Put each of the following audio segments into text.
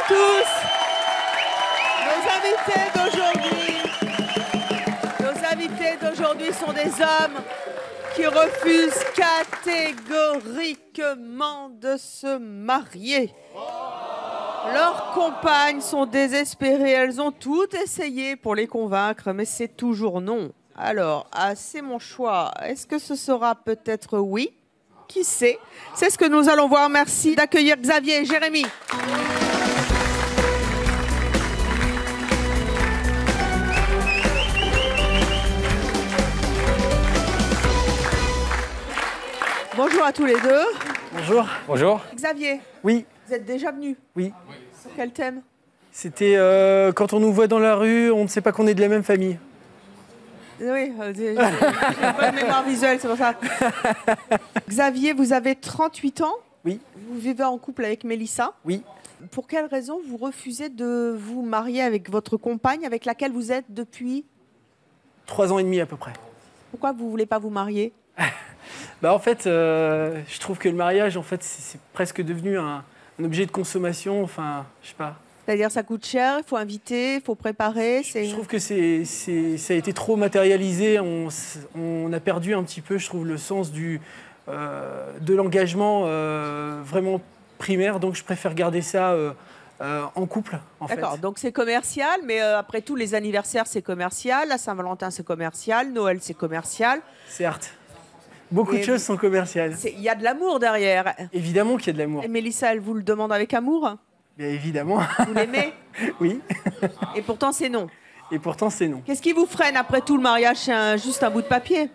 tous. Nos invités d'aujourd'hui sont des hommes qui refusent catégoriquement de se marier. Leurs compagnes sont désespérées. Elles ont tout essayé pour les convaincre, mais c'est toujours non. Alors, c'est mon choix. Est-ce que ce sera peut-être oui? Qui sait? C'est ce que nous allons voir. Merci d'accueillir Xavier et Jérémy. Bonjour à tous les deux. Bonjour. Bonjour. Xavier. Oui. Vous êtes déjà venu? Oui. Sur quel thème? C'était quand on nous voit dans la rue, on ne sait pas qu'on est de la même famille. Oui, j'ai pas de mémoire visuelle, c'est pour ça. Xavier, vous avez 38 ans. Oui. Vous vivez en couple avec Mélissa. Oui. Pour quelle raison vous refusez de vous marier avec votre compagne avec laquelle vous êtes depuis 3 ans et demi à peu près. Pourquoi vous ne voulez pas vous marier? En fait, je trouve que le mariage, en fait, c'est presque devenu un objet de consommation. Enfin, je sais pas. C'est-à-dire ça coûte cher, il faut inviter, il faut préparer. Je trouve que ça a été trop matérialisé. On a perdu un petit peu, je trouve, le sens de l'engagement vraiment primaire. Donc, je préfère garder ça en couple, en fait. D'accord, donc c'est commercial, mais après tout, les anniversaires, c'est commercial. La Saint-Valentin, c'est commercial. Noël, c'est commercial. Certes. Beaucoup de choses sont commerciales. Il y a de l'amour derrière. Évidemment qu'il y a de l'amour. Et Mélissa, elle vous le demande avec amour? Bien évidemment. Vous l'aimez? Oui. Et pourtant, c'est non. Et pourtant, c'est non. Qu'est-ce qui vous freine après tout? Le mariage, c'est juste un bout de papier?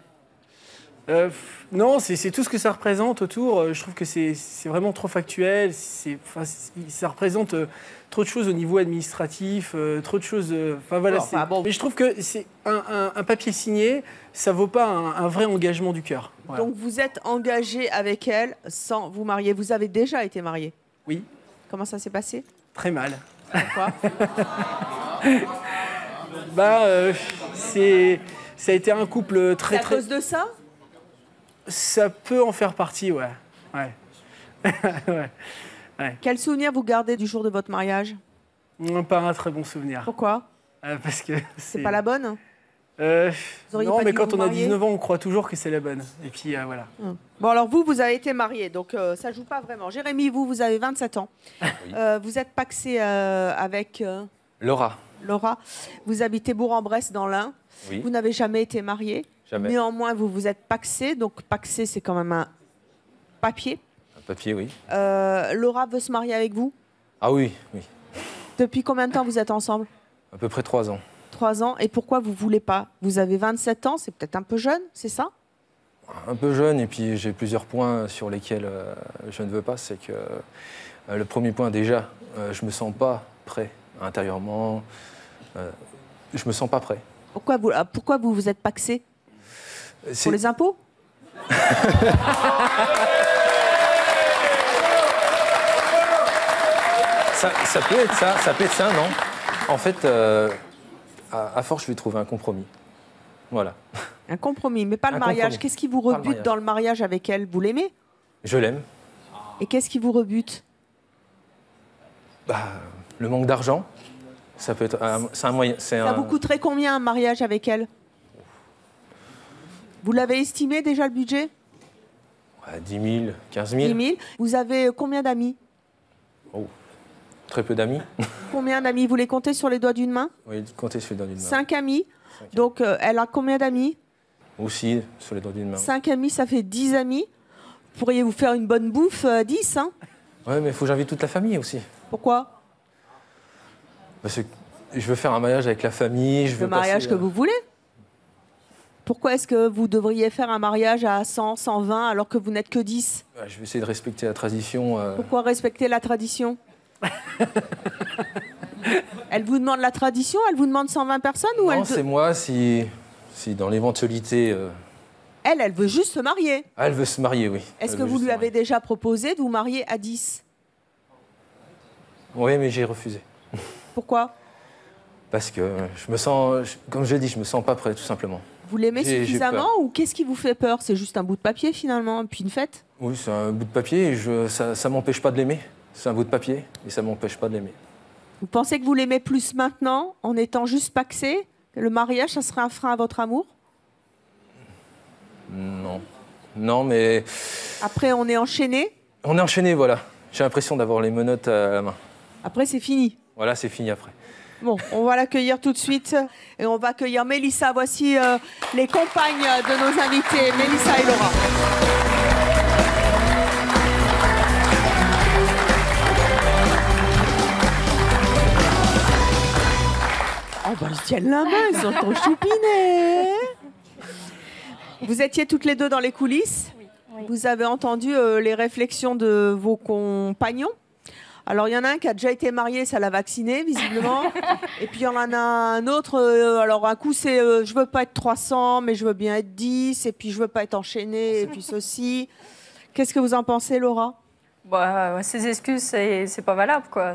Non, c'est tout ce que ça représente autour. Je trouve que c'est vraiment trop factuel. Ça représente trop de choses au niveau administratif, trop de choses. Voilà. Bon. Mais je trouve que c'est un papier signé, ça vaut pas un vrai engagement du cœur. Voilà. Donc vous êtes engagé avec elle sans vous marier. Vous avez déjà été marié? Oui. Comment ça s'est passé? Très mal. Pourquoi? Ça a été un couple très. C'est à cause de ça? Ça peut en faire partie, ouais. Ouais. Quel souvenir vous gardez du jour de votre mariage? Pas un très bon souvenir. Pourquoi? Parce que c'est pas la bonne? Non, mais quand on a 19 ans, on croit toujours que c'est la bonne. Et puis voilà. Bon, alors vous avez été marié, donc ça joue pas vraiment. Jérémy, vous avez 27 ans. Oui. Vous êtes pacsé avec Laura. Vous habitez Bourg-en-Bresse dans l'Ain. Oui. Vous n'avez jamais été marié. Jamais. Néanmoins, vous vous êtes pacsé. Donc pacsé, c'est quand même un papier. Un papier, oui. Laura veut se marier avec vous? Ah oui, oui. Depuis combien de temps vous êtes ensemble? À peu près 3 ans. 3 ans. Et pourquoi vous voulez pas? Vous avez 27 ans, c'est peut-être un peu jeune, c'est ça? Un peu jeune, et puis j'ai plusieurs points sur lesquels je ne veux pas. C'est que le premier point, déjà, je me sens pas prêt intérieurement. Je me sens pas prêt. Pourquoi vous vous êtes pacsé? Pour les impôts? Ça peut être ça, non? En fait, à force, je vais trouver un compromis. Voilà. Un compromis, mais pas le mariage. Qu'est-ce qui vous rebute dans le mariage avec elle? Vous l'aimez? Je l'aime. Et qu'est-ce qui vous rebute? Le manque d'argent. Ça peut être c'est un moyen. Ça vous coûterait combien un mariage avec elle? Vous l'avez estimé déjà le budget? 10 000, 15 000. 10 000. Vous avez combien d'amis? Oh, très peu d'amis. Combien d'amis? Vous les comptez sur les doigts d'une main? Oui, comptez sur les doigts d'une main. 5 amis. Donc elle a combien d'amis? Aussi sur les doigts d'une main. 5 amis, ça fait 10 amis. Pourriez vous faire une bonne bouffe 10, hein? Oui, mais il faut que j'invite toute la famille aussi. Pourquoi? Parce que je veux faire un mariage avec la famille. Le mariage que vous voulez. Pourquoi est-ce que vous devriez faire un mariage à 100, 120 alors que vous n'êtes que 10? Je vais essayer de respecter la tradition. Pourquoi respecter la tradition? Elle vous demande la tradition? Elle vous demande 120 personnes ou non, c'est moi si dans l'éventualité... Elle veut juste se marier. Elle veut se marier, oui. Est-ce que vous lui avez déjà proposé de vous marier à 10? Oui, mais j'ai refusé. Pourquoi? Parce que je me sens, comme je l'ai dit, je me sens pas prêt, tout simplement. Vous l'aimez suffisamment ou qu'est-ce qui vous fait peur? C'est juste un bout de papier finalement, puis une fête? Oui, c'est un bout de papier et ça m'empêche pas de l'aimer. C'est un bout de papier et ça m'empêche pas de l'aimer. Vous pensez que vous l'aimez plus maintenant, en étant juste pacsé? Le mariage, ça serait un frein à votre amour? Non. Non, mais... Après, on est enchaîné. On est enchaîné, voilà. J'ai l'impression d'avoir les menottes à la main. Après, c'est fini. Voilà, c'est fini après. Bon, on va l'accueillir tout de suite et on va accueillir Mélissa. Voici les compagnes de nos invités, Mélissa et Laura. Oh bah ils tiennent la main, ils sont trop choupinés. Vous étiez toutes les deux dans les coulisses. Oui. Vous avez entendu les réflexions de vos compagnons. Alors, il y en a un qui a déjà été marié, ça l'a vacciné, visiblement. Et puis, il y en a un autre, alors un coup, c'est je veux pas être 300, mais je veux bien être 10. Et puis, je veux pas être enchaîné, et puis ceci. Qu'est-ce que vous en pensez, Laura? Bah, ces excuses, c'est pas valable, quoi.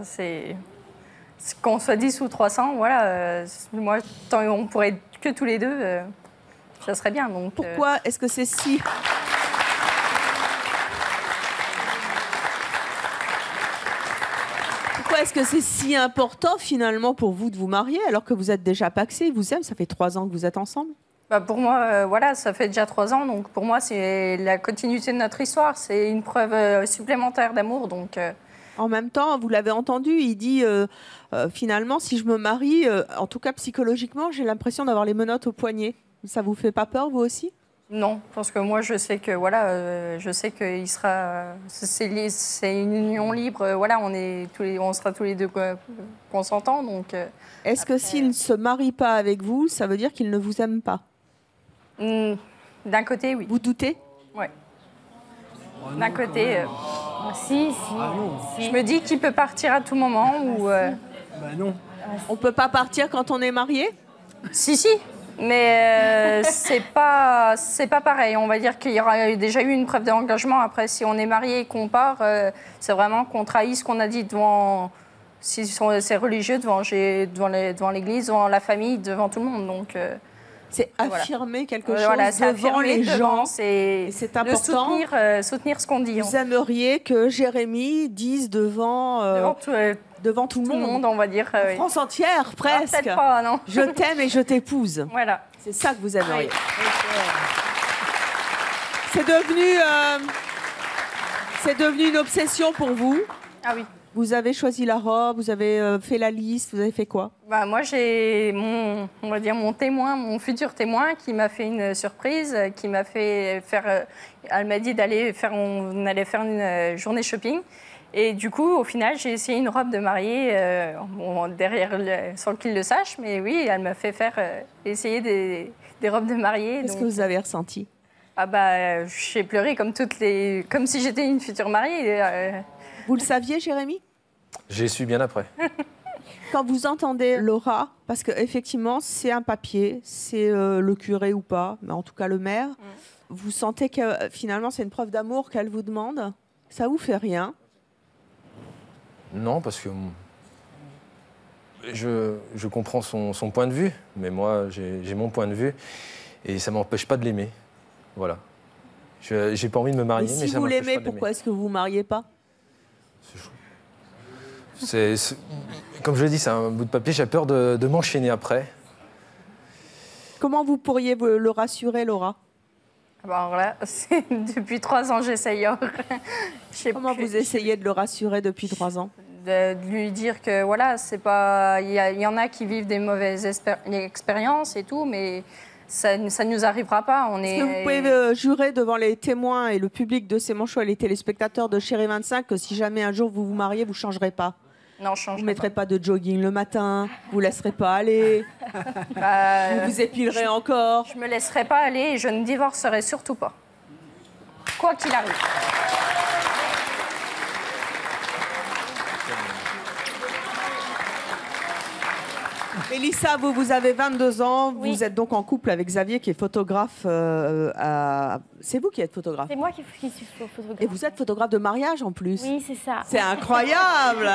Qu'on soit 10 ou 300, voilà. Moi, tant on pourrait être que tous les deux, ça serait bien. Donc, Pourquoi est-ce que c'est si... Pourquoi est-ce que c'est si important finalement pour vous de vous marier alors que vous êtes déjà pacsés, ils vous aiment, ça fait 3 ans que vous êtes ensemble? bah, pour moi, voilà, ça fait déjà 3 ans. Donc, pour moi, c'est la continuité de notre histoire. C'est une preuve supplémentaire d'amour. Donc, En même temps, vous l'avez entendu, il dit finalement, si je me marie, en tout cas psychologiquement, j'ai l'impression d'avoir les menottes au poignet. Ça vous fait pas peur, vous aussi? non, parce que moi, je sais que voilà, je sais qu'il sera. C'est une union libre. Voilà, on sera tous les deux consentants. Donc, Est-ce que s'il ne se marie pas avec vous, ça veut dire qu'il ne vous aime pas? d'un côté, oui. Vous doutez? Ouais. D'un côté, Ah non. je me dis qu'il peut partir à tout moment. Ou, Bah non. On peut pas partir quand on est marié? si. Mais c'est pas pareil. On va dire qu'il y aura déjà eu une preuve d'engagement. Après, si on est marié et qu'on part, c'est vraiment qu'on trahit ce qu'on a dit devant, si c'est religieux, devant l'église, devant la famille, devant tout le monde. Donc, C'est voilà. affirmer quelque chose voilà, c'est devant affirmer les devant, gens. c'est Et c'est de important. soutenir ce qu'on dit. Vous aimeriez que Jérémy dise devant tout le monde, on va dire. Oui. France entière, Ah, presque. peut-être pas, non. Je t'aime et je t'épouse. Voilà. C'est ça que vous aimeriez. Oui. C'est devenu une obsession pour vous. Ah oui. Vous avez choisi la robe, vous avez fait la liste, vous avez fait quoi? Bah, moi, j'ai on va dire mon témoin, mon futur témoin, qui m'a fait une surprise, qui m'a fait faire. Elle m'a dit on allait faire une journée shopping. Et du coup, au final, j'ai essayé une robe de mariée, sans qu'il le sache, mais oui, elle m'a fait essayer des robes de mariée. Qu'est-ce que vous avez ressenti? Ah bah, j'ai pleuré comme si j'étais une future mariée. Vous le saviez, Jérémy? J'ai su bien après. Quand vous entendez Laura, parce qu'effectivement, c'est un papier, c'est le curé ou pas, mais en tout cas le maire, vous sentez que finalement, c'est une preuve d'amour qu'elle vous demande? Ça vous fait rien? Non, parce que je comprends son point de vue, mais moi, j'ai mon point de vue et ça ne m'empêche pas de l'aimer. Voilà. J'ai pas envie de me marier, Mais mais si ça vous m'empêche l'aimez, pas de pourquoi est-ce que vous ne vous mariez pas? Comme je l'ai dit, c'est un bout de papier, j'ai peur de m'enchaîner après. Comment vous pourriez le rassurer, Laura? Alors là, depuis 3 ans, j'essaye. Comment vous essayez de le rassurer depuis 3 ans? De lui dire que voilà, c'est pas. Il y en a qui vivent des mauvaises expériences et tout, mais ça ne nous arrivera pas. Est-ce que vous pouvez jurer devant les témoins et le public de C'est mon choix et les téléspectateurs de Chérie 25 que si jamais un jour vous vous mariez, vous ne changerez pas? Non, je change. Vous ne mettrez pas de jogging le matin, vous ne laisserez pas aller, vous vous épilerez encore. Je me laisserai pas aller et je ne divorcerai surtout pas. Quoi qu'il arrive. Mélissa, vous avez 22 ans, Oui. vous êtes donc en couple avec Xavier qui est photographe. C'est vous qui êtes photographe. C'est moi qui suis photographe. Et vous êtes photographe de mariage en plus. Oui, c'est ça. C'est incroyable.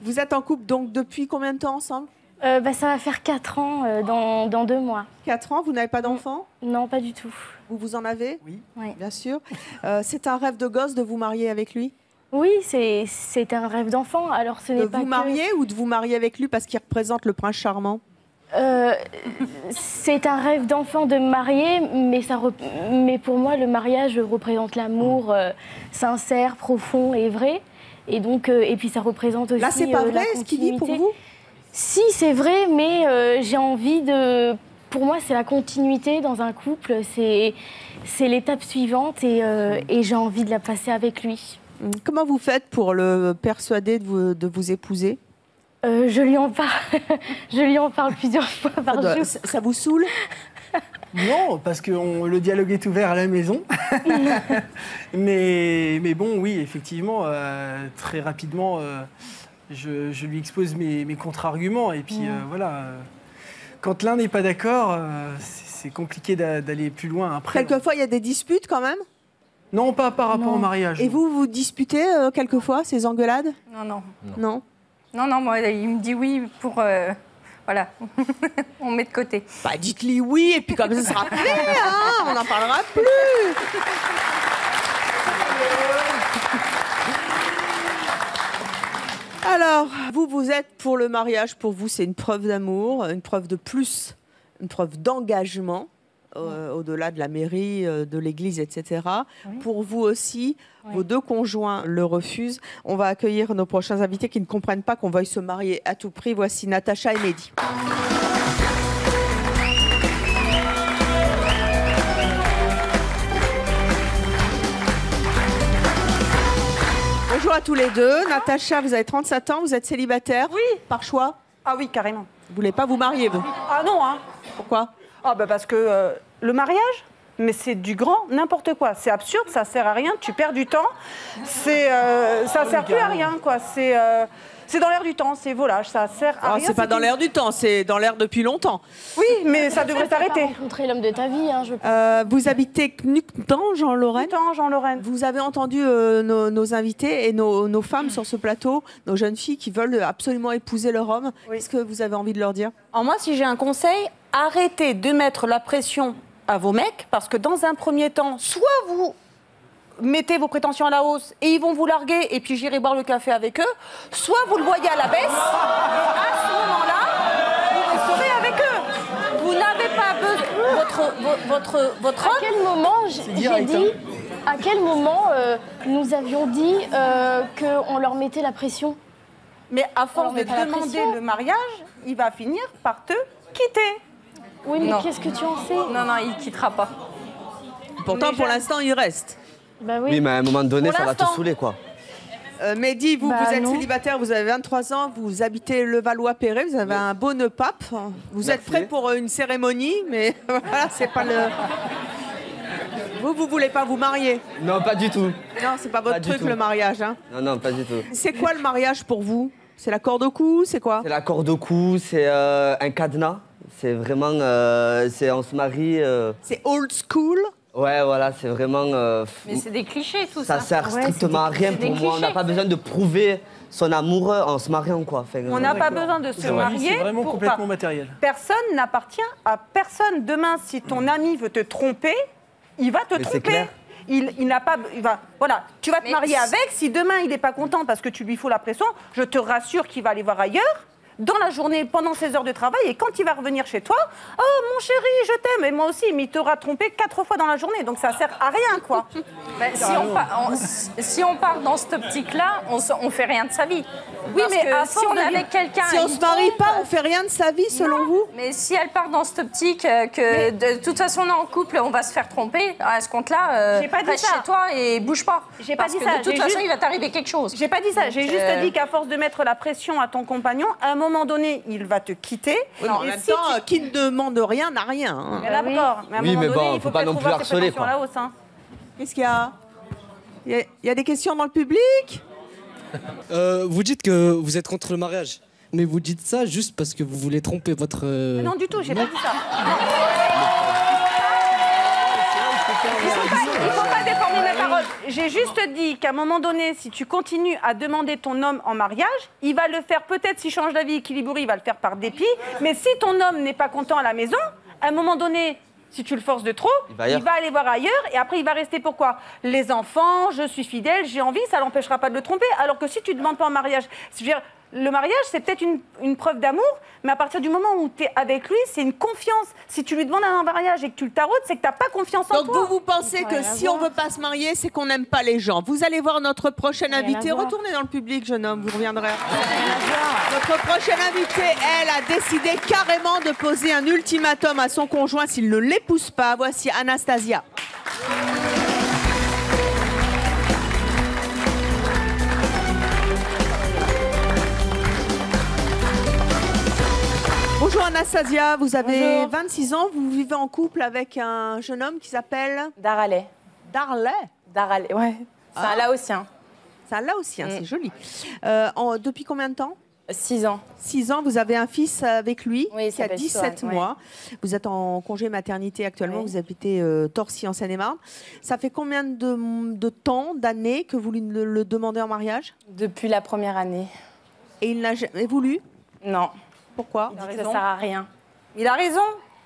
Vous êtes en couple donc depuis combien de temps ensemble? Ça va faire 4 ans dans 2 mois. 4 ans, vous n'avez pas d'enfant? Non, pas du tout. Vous en avez? Oui. Oui. Bien sûr. C'est un rêve de gosse de vous marier avec lui? Oui, c'est un rêve d'enfant. Alors ce n'est De pas vous marier ou de vous marier avec lui parce qu'il représente le prince charmant? C'est un rêve d'enfant de me marier, mais pour moi, le mariage représente l'amour sincère, profond et vrai. Et donc, et puis ça représente aussi Là, c'est pas vrai ce qu'il dit pour vous? Si, c'est vrai, mais j'ai envie de... Pour moi, c'est la continuité dans un couple, c'est l'étape suivante et j'ai envie de la passer avec lui. Comment vous faites pour le persuader de vous épouser? Je lui en parle. Je lui en parle plusieurs fois par jour. Ça vous saoule? Non, parce que le dialogue est ouvert à la maison. mais bon, oui, effectivement, très rapidement, je lui expose mes contre-arguments. Et puis voilà, quand l'un n'est pas d'accord, c'est compliqué d'aller plus loin après. Quelquefois, il y a des disputes quand même? Non, pas par rapport au mariage. Et vous, vous disputez quelquefois, ces engueulades? Non. Non, Moi, il me dit oui pour... voilà, on met de côté. Bah, dites-lui oui, et puis comme ça sera fait, hein, on n'en parlera plus. Alors, vous êtes pour le mariage, pour vous, c'est une preuve d'amour, une preuve de plus, une preuve d'engagement, au-delà de la mairie, de l'église, etc. Oui. Pour vous aussi, vos deux conjoints le refusent. On va accueillir nos prochains invités qui ne comprennent pas qu'on veuille se marier à tout prix. Voici Natacha et Mehdi. Bonjour à tous les deux. Natacha, vous avez 37 ans, vous êtes célibataire? Oui. Par choix? Ah oui, carrément. Vous voulez pas vous marier, vous? Ah non, hein. Pourquoi? Ah bah parce que le mariage, mais c'est du grand n'importe quoi. C'est absurde, ça sert à rien, tu perds du temps. Ça sert plus à rien, quoi. C'est dans l'air du temps, c'est volage, ça sert à rien. C'est pas dans l'air du temps, c'est dans l'air depuis longtemps. Oui, mais ça devrait s'arrêter. Tu vas rencontrer l'homme de ta vie, hein, je pense. Vous habitez Knucktan, Jean-Lorraine? Knucktan, Jean-Lorraine. Vous avez entendu nos invités et nos femmes sur ce plateau, nos jeunes filles qui veulent absolument épouser leur homme. Oui. Qu'est-ce que vous avez envie de leur dire? Alors moi, si j'ai un conseil, arrêtez de mettre la pression à vos mecs, parce que dans un premier temps, soit vous mettez vos prétentions à la hausse et ils vont vous larguer et puis j'irai boire le café avec eux, soit vous le voyez à la baisse, et à ce moment-là, vous resterez avec eux. Vous n'avez pas besoin... Votre à quel moment j'ai dit... À quel moment nous avions dit qu'on leur mettait la pression? Mais à force de demander le mariage, il va finir par te quitter. Oui, mais qu'est-ce que tu en sais? Non, il quittera pas. Pourtant, pour l'instant, il reste. Bah oui. Oui, mais à un moment donné, ça va te saouler, quoi. Mehdi, vous êtes célibataire, vous avez 23 ans, vous habitez Levallois-Perret, vous avez un beau nœud pape. Vous êtes prêt pour une cérémonie, mais voilà, c'est pas le... Vous voulez pas vous marier? Non, pas du tout. Non, c'est pas votre truc, le mariage. Hein. Non, pas du tout. C'est quoi le mariage pour vous? C'est la corde au cou, c'est quoi? C'est la corde au cou, c'est un cadenas. C'est vraiment... on se marie... C'est old school? Ouais, voilà, c'est vraiment... Mais c'est des clichés, tout ça. Ça sert strictement à rien pour moi. On n'a pas besoin de prouver son amour en se mariant, quoi. Enfin, on n'a pas besoin de se marier. C'est vraiment complètement matériel. Personne n'appartient à personne. Demain, si ton ami veut te tromper, il va te tromper. Clair. Il n'a pas... voilà, tu vas te marier avec. Si demain, il n'est pas content parce que tu lui fous la pression, je te rassure qu'il va aller voir ailleurs. Dans la journée, pendant ses heures de travail, et quand il va revenir chez toi, oh mon chéri, je t'aime, et moi aussi, mais il t'aura trompé 4 fois dans la journée, donc ça sert à rien, quoi. Si on part dans cette optique-là, on fait rien de sa vie. Oui, parce mais si on est avec quelqu'un, si on se marie pas, on fait rien de sa vie, selon vous? Mais si elle part dans cette optique que de toute façon on est en couple, on va se faire tromper, à ce compte-là, reste chez toi et bouge pas. J'ai pas dit ça. De toute façon, il va t'arriver quelque chose. J'ai pas dit ça. J'ai juste dit qu'à force de mettre la pression à ton compagnon, à un moment donné, il va te quitter. Oui, en même temps, qui ne demande rien n'a rien. Hein. Mais d'accord. Mais à un moment donné, il faut pas non plus harceler, quoi. Qu'est-ce qu'il y a? Il y a des questions dans le public? Vous dites que vous êtes contre le mariage, mais vous dites ça juste parce que vous voulez tromper votre... Non, du tout, j'ai pas dit ça. Il faut pas déformer mes paroles. J'ai juste dit qu'à un moment donné, si tu continues à demander ton homme en mariage, il va le faire peut-être s'il change d'avis équilibré, il va le faire par dépit. Mais si ton homme n'est pas content à la maison, à un moment donné, Si tu le forces de trop, Il va ailleurs. il va aller voir ailleurs et après il va rester pourquoi? Les enfants, je suis fidèle, j'ai envie, ça l'empêchera pas de le tromper. Alors que si tu ne demandes pas en mariage, je veux dire, le mariage c'est peut-être une preuve d'amour, mais à partir du moment où tu es avec lui, c'est une confiance. Si tu lui demandes un mariage et que tu le taraudes, c'est que tu n'as pas confiance en Donc toi. vous pensez que si on veut pas se marier, c'est qu'on n'aime pas les gens. Vous allez voir notre prochaine Rien à invitée. voir. Retournez dans le public, jeune homme, vous reviendrez. Notre prochaine invitée, elle, a décidé carrément de poser un ultimatum à son conjoint s'il ne l'épouse pas. Voici Anastasia. Bonjour Anastasia, vous avez Bonjour. 26 ans, vous vivez en couple avec un jeune homme qui s'appelle Daraleh. Darley. Daraleh, ouais. C'est un Laotien. C'est un Laotien, c'est joli. Depuis combien de temps? 6 ans. 6 ans, vous avez un fils avec lui Oui, il qui a s'appelle 17 Sohan, mois. Vous êtes en congé maternité actuellement, Oui. vous habitez Torcy en Seine-et-Marne. Ça fait combien de temps, d'années que vous lui le demandez en mariage? Depuis la première année. Et il n'a jamais voulu? Non. Pourquoi? Il dit que ça sert à rien. Il a raison.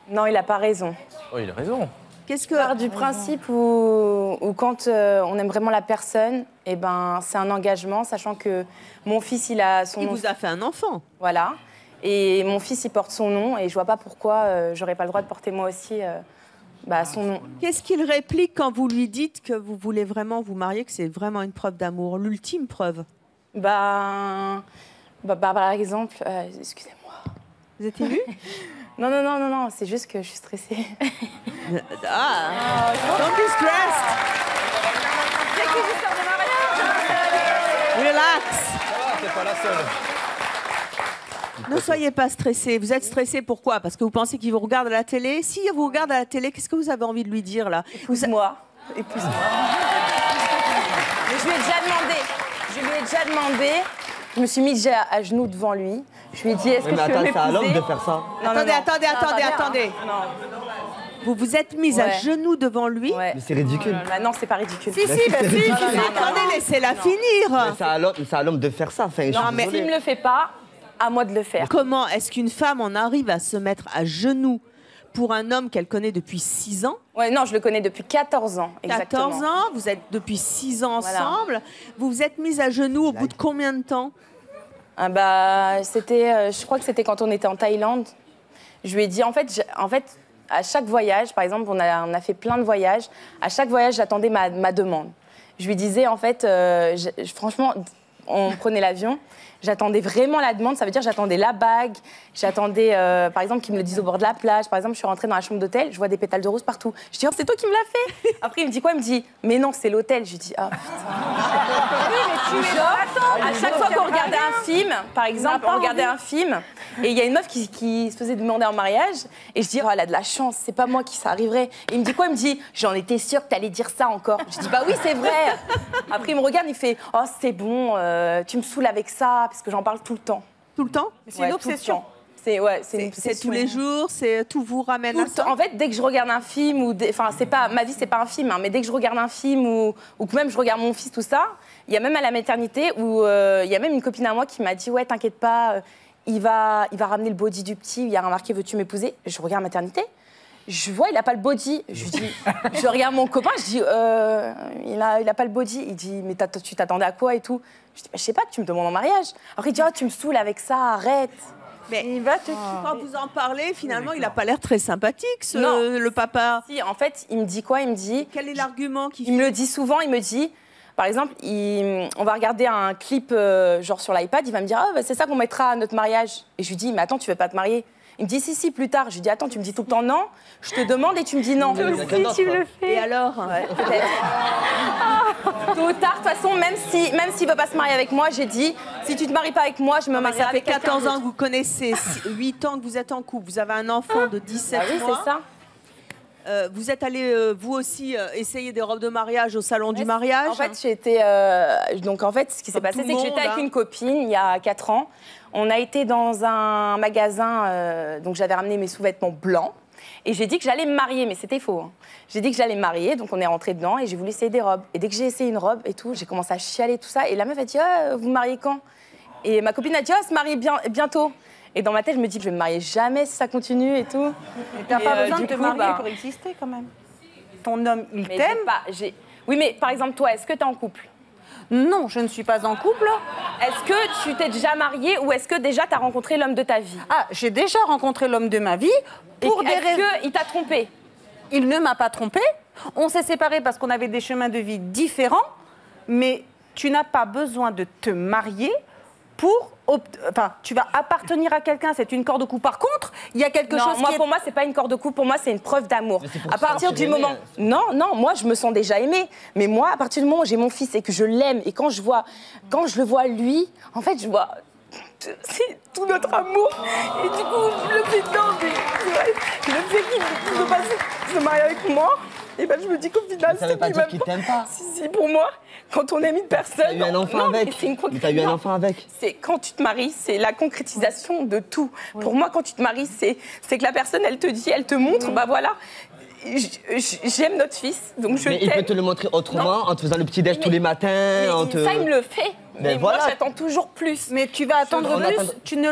Non, il n'a pas raison. Oh, il a raison. Qu'est-ce que... Je pars du principe où quand on aime vraiment la personne, eh ben, c'est un engagement, sachant que mon fils, il a son Il nom. vous a fait un enfant. Voilà. Et mon fils, il porte son nom, et je vois pas pourquoi j'aurais pas le droit de porter moi aussi son nom. Qu'est-ce qu'il réplique quand vous lui dites que vous voulez vraiment vous marier, que c'est vraiment une preuve d'amour, l'ultime preuve? Par exemple, excusez-moi. Vous êtes ému? Non, c'est juste que je suis stressée. Ah, don't be stressed. Relax. T'es pas la seule. Ne soyez pas stressé. Vous êtes stressé pourquoi? Parce que vous pensez qu'il vous regarde à la télé? Si il vous regarde à la télé, qu'est-ce que vous avez envie de lui dire là? Épouse-moi. Épouse-moi. Mais je lui ai déjà demandé. Je me suis mise à genoux devant lui. Je lui ai dit, est-ce que Mais tu veux attends, c'est à l'homme m'épouser? de faire ça. Attendez. Vous vous êtes mise à Ouais. genoux devant lui? Ouais. Mais c'est ridicule. Non, c'est pas ridicule. Si, attendez, laissez-la finir. Mais c'est à l'homme de faire ça. Enfin, je suis mais- désolé. S'il ne le fait pas, à moi de le faire. Comment est-ce qu'une femme en arrive à se mettre à genoux pour un homme qu'elle connaît depuis 6 ans? Ouais, non, je le connais depuis 14 ans. Exactement. 14 ans, vous êtes depuis 6 ans Voilà. ensemble. Vous vous êtes mise à genoux au bout de combien de temps? C'était, je crois que c'était quand on était en Thaïlande. Je lui ai dit, en fait, à chaque voyage, par exemple, on a fait plein de voyages. À chaque voyage, j'attendais ma demande. Je lui disais, en fait, franchement, on prenait l'avion. J'attendais vraiment la demande, ça veut dire j'attendais la bague, j'attendais, par exemple, qu'ils me le disent au bord de la plage. Par exemple, je suis rentrée dans la chambre d'hôtel, je vois des pétales de rose partout. Je dis, oh, c'est toi qui me l'as fait. Après, il me dit quoi? Il me dit, mais non, c'est l'hôtel. Je lui dis, ah, putain. À chaque fois qu'on regardait un film, par exemple, on regardait un film, et il y a une meuf qui se faisait demander en mariage, et je dis, oh, elle a de la chance, c'est pas moi qui ça arriverait. Et il me dit quoi? Il me dit, j'en étais sûre que t'allais dire ça encore. Je dis, bah oui, c'est vrai. Après, il me regarde, il fait, oh, c'est bon, tu me saoules avec ça, parce que j'en parle tout le temps. Tout le temps? C'est une obsession. C'est une C'est obsession. tous les jours, c'est tout vous ramène Tout à le ça? temps. En fait, dès que je regarde un film, enfin, c'est pas, ma vie, c'est pas un film, hein, mais dès que je regarde un film ou que même je regarde mon fils, tout ça, il y a même à la maternité où il y a même une copine à moi qui m'a dit, ouais, t'inquiète pas, il va ramener le body du petit, il y a remarqué, veux-tu m'épouser? Je regarde maternité, je vois, il a pas le body. Je lui dis, je regarde mon copain, je dis, il a pas le body. Il dit, mais tu t'attendais à quoi et tout? Je dis, bah, je sais pas, que tu me demandes en mariage. Après, il dit, oh, tu me saoules avec ça, arrête. Mais il va quand vous en parlez, finalement, il n'a pas l'air très sympathique, Non. le papa. Si, en fait, il me dit quoi? Il me dit, Quel est l'argument qui il me le dit souvent, il me dit, par exemple, on va regarder un clip genre sur l'iPad, il va me dire, ah, bah, c'est ça qu'on mettra à notre mariage. Et je lui dis, mais attends, tu veux pas te marier? Il me dit, si, plus tard. Je lui dis, attends, tu me dis tout le temps non, je te demande et tu me dis non. Si tu me le Et alors? Ouais, peut-être. Tôt ou tard, de toute façon, même s'il veut pas se marier avec moi, j'ai dit, si tu te maries pas avec moi, je me marierai Ça fait avec quelqu'un 14 ans d'autre. que vous connaissez, 8 ans que vous êtes en couple, vous avez un enfant de 17 Ah oui, mois. c'est ça. Vous êtes allé, vous aussi, essayer des robes de mariage au salon du mariage? En fait, j'ai été. Donc, en fait, ce qui s'est Comme passé, tout c'est le que j'étais monde, avec hein. une copine il y a 4 ans. On a été dans un magasin, donc j'avais ramené mes sous-vêtements blancs. Et j'ai dit que j'allais me marier, mais c'était faux. Hein. J'ai dit que j'allais me marier, donc on est rentré dedans et j'ai voulu essayer des robes. Et dès que j'ai essayé une robe et tout, j'ai commencé à chialer tout ça. Et la meuf a dit, ah, vous mariez quand? Et ma copine a dit, ah, se marier bientôt. Et dans ma tête, je me dis que je vais me marier jamais si ça continue et tout. Mais t'as pas besoin de te marier bah, pour exister quand même. Ton homme, il mais t'aime. Oui, mais par exemple, toi, est-ce que t'es en couple? Non, je ne suis pas en couple. Est-ce que tu t'es déjà mariée ou est-ce que déjà t'as rencontré l'homme de ta vie? Ah, j'ai déjà rencontré l'homme de ma vie pour des raisons. Est-ce qu'il t'a trompé? Il ne m'a pas trompé. On s'est séparés parce qu'on avait des chemins de vie différents. Mais tu n'as pas besoin de te marier pour... Enfin, tu vas appartenir à quelqu'un, c'est une corde au cou. Par contre, il y a quelque chose pour moi, c'est pas une corde au cou. Pour moi, c'est une preuve d'amour. À partir du moment... Non, moi, je me sens déjà aimée. Mais moi, à partir du moment où j'ai mon fils et que je l'aime, et quand je le vois lui, en fait, je vois... C'est tout notre amour. Et du coup, je le fais dedans. Le fait qu'il veut pas se marier avec moi, et ben je me dis qu'au final, ça veut pas dire qu'il t'aime pas. Si, pour moi, quand on aime une personne... T'as eu un enfant avec. Mais t'as eu un enfant avec. C'est quand tu te maries, c'est la concrétisation de tout. Oui. Pour moi, quand tu te maries, c'est que la personne, elle te dit, elle te montre, bah voilà, j'aime notre fils, donc je t'aime. Mais il peut te le montrer autrement, en te faisant le petit-déj tous les matins. Ça, il me le fait. Mais voilà. Moi, j'attends toujours plus. Mais tu vas attendre plus, tu ne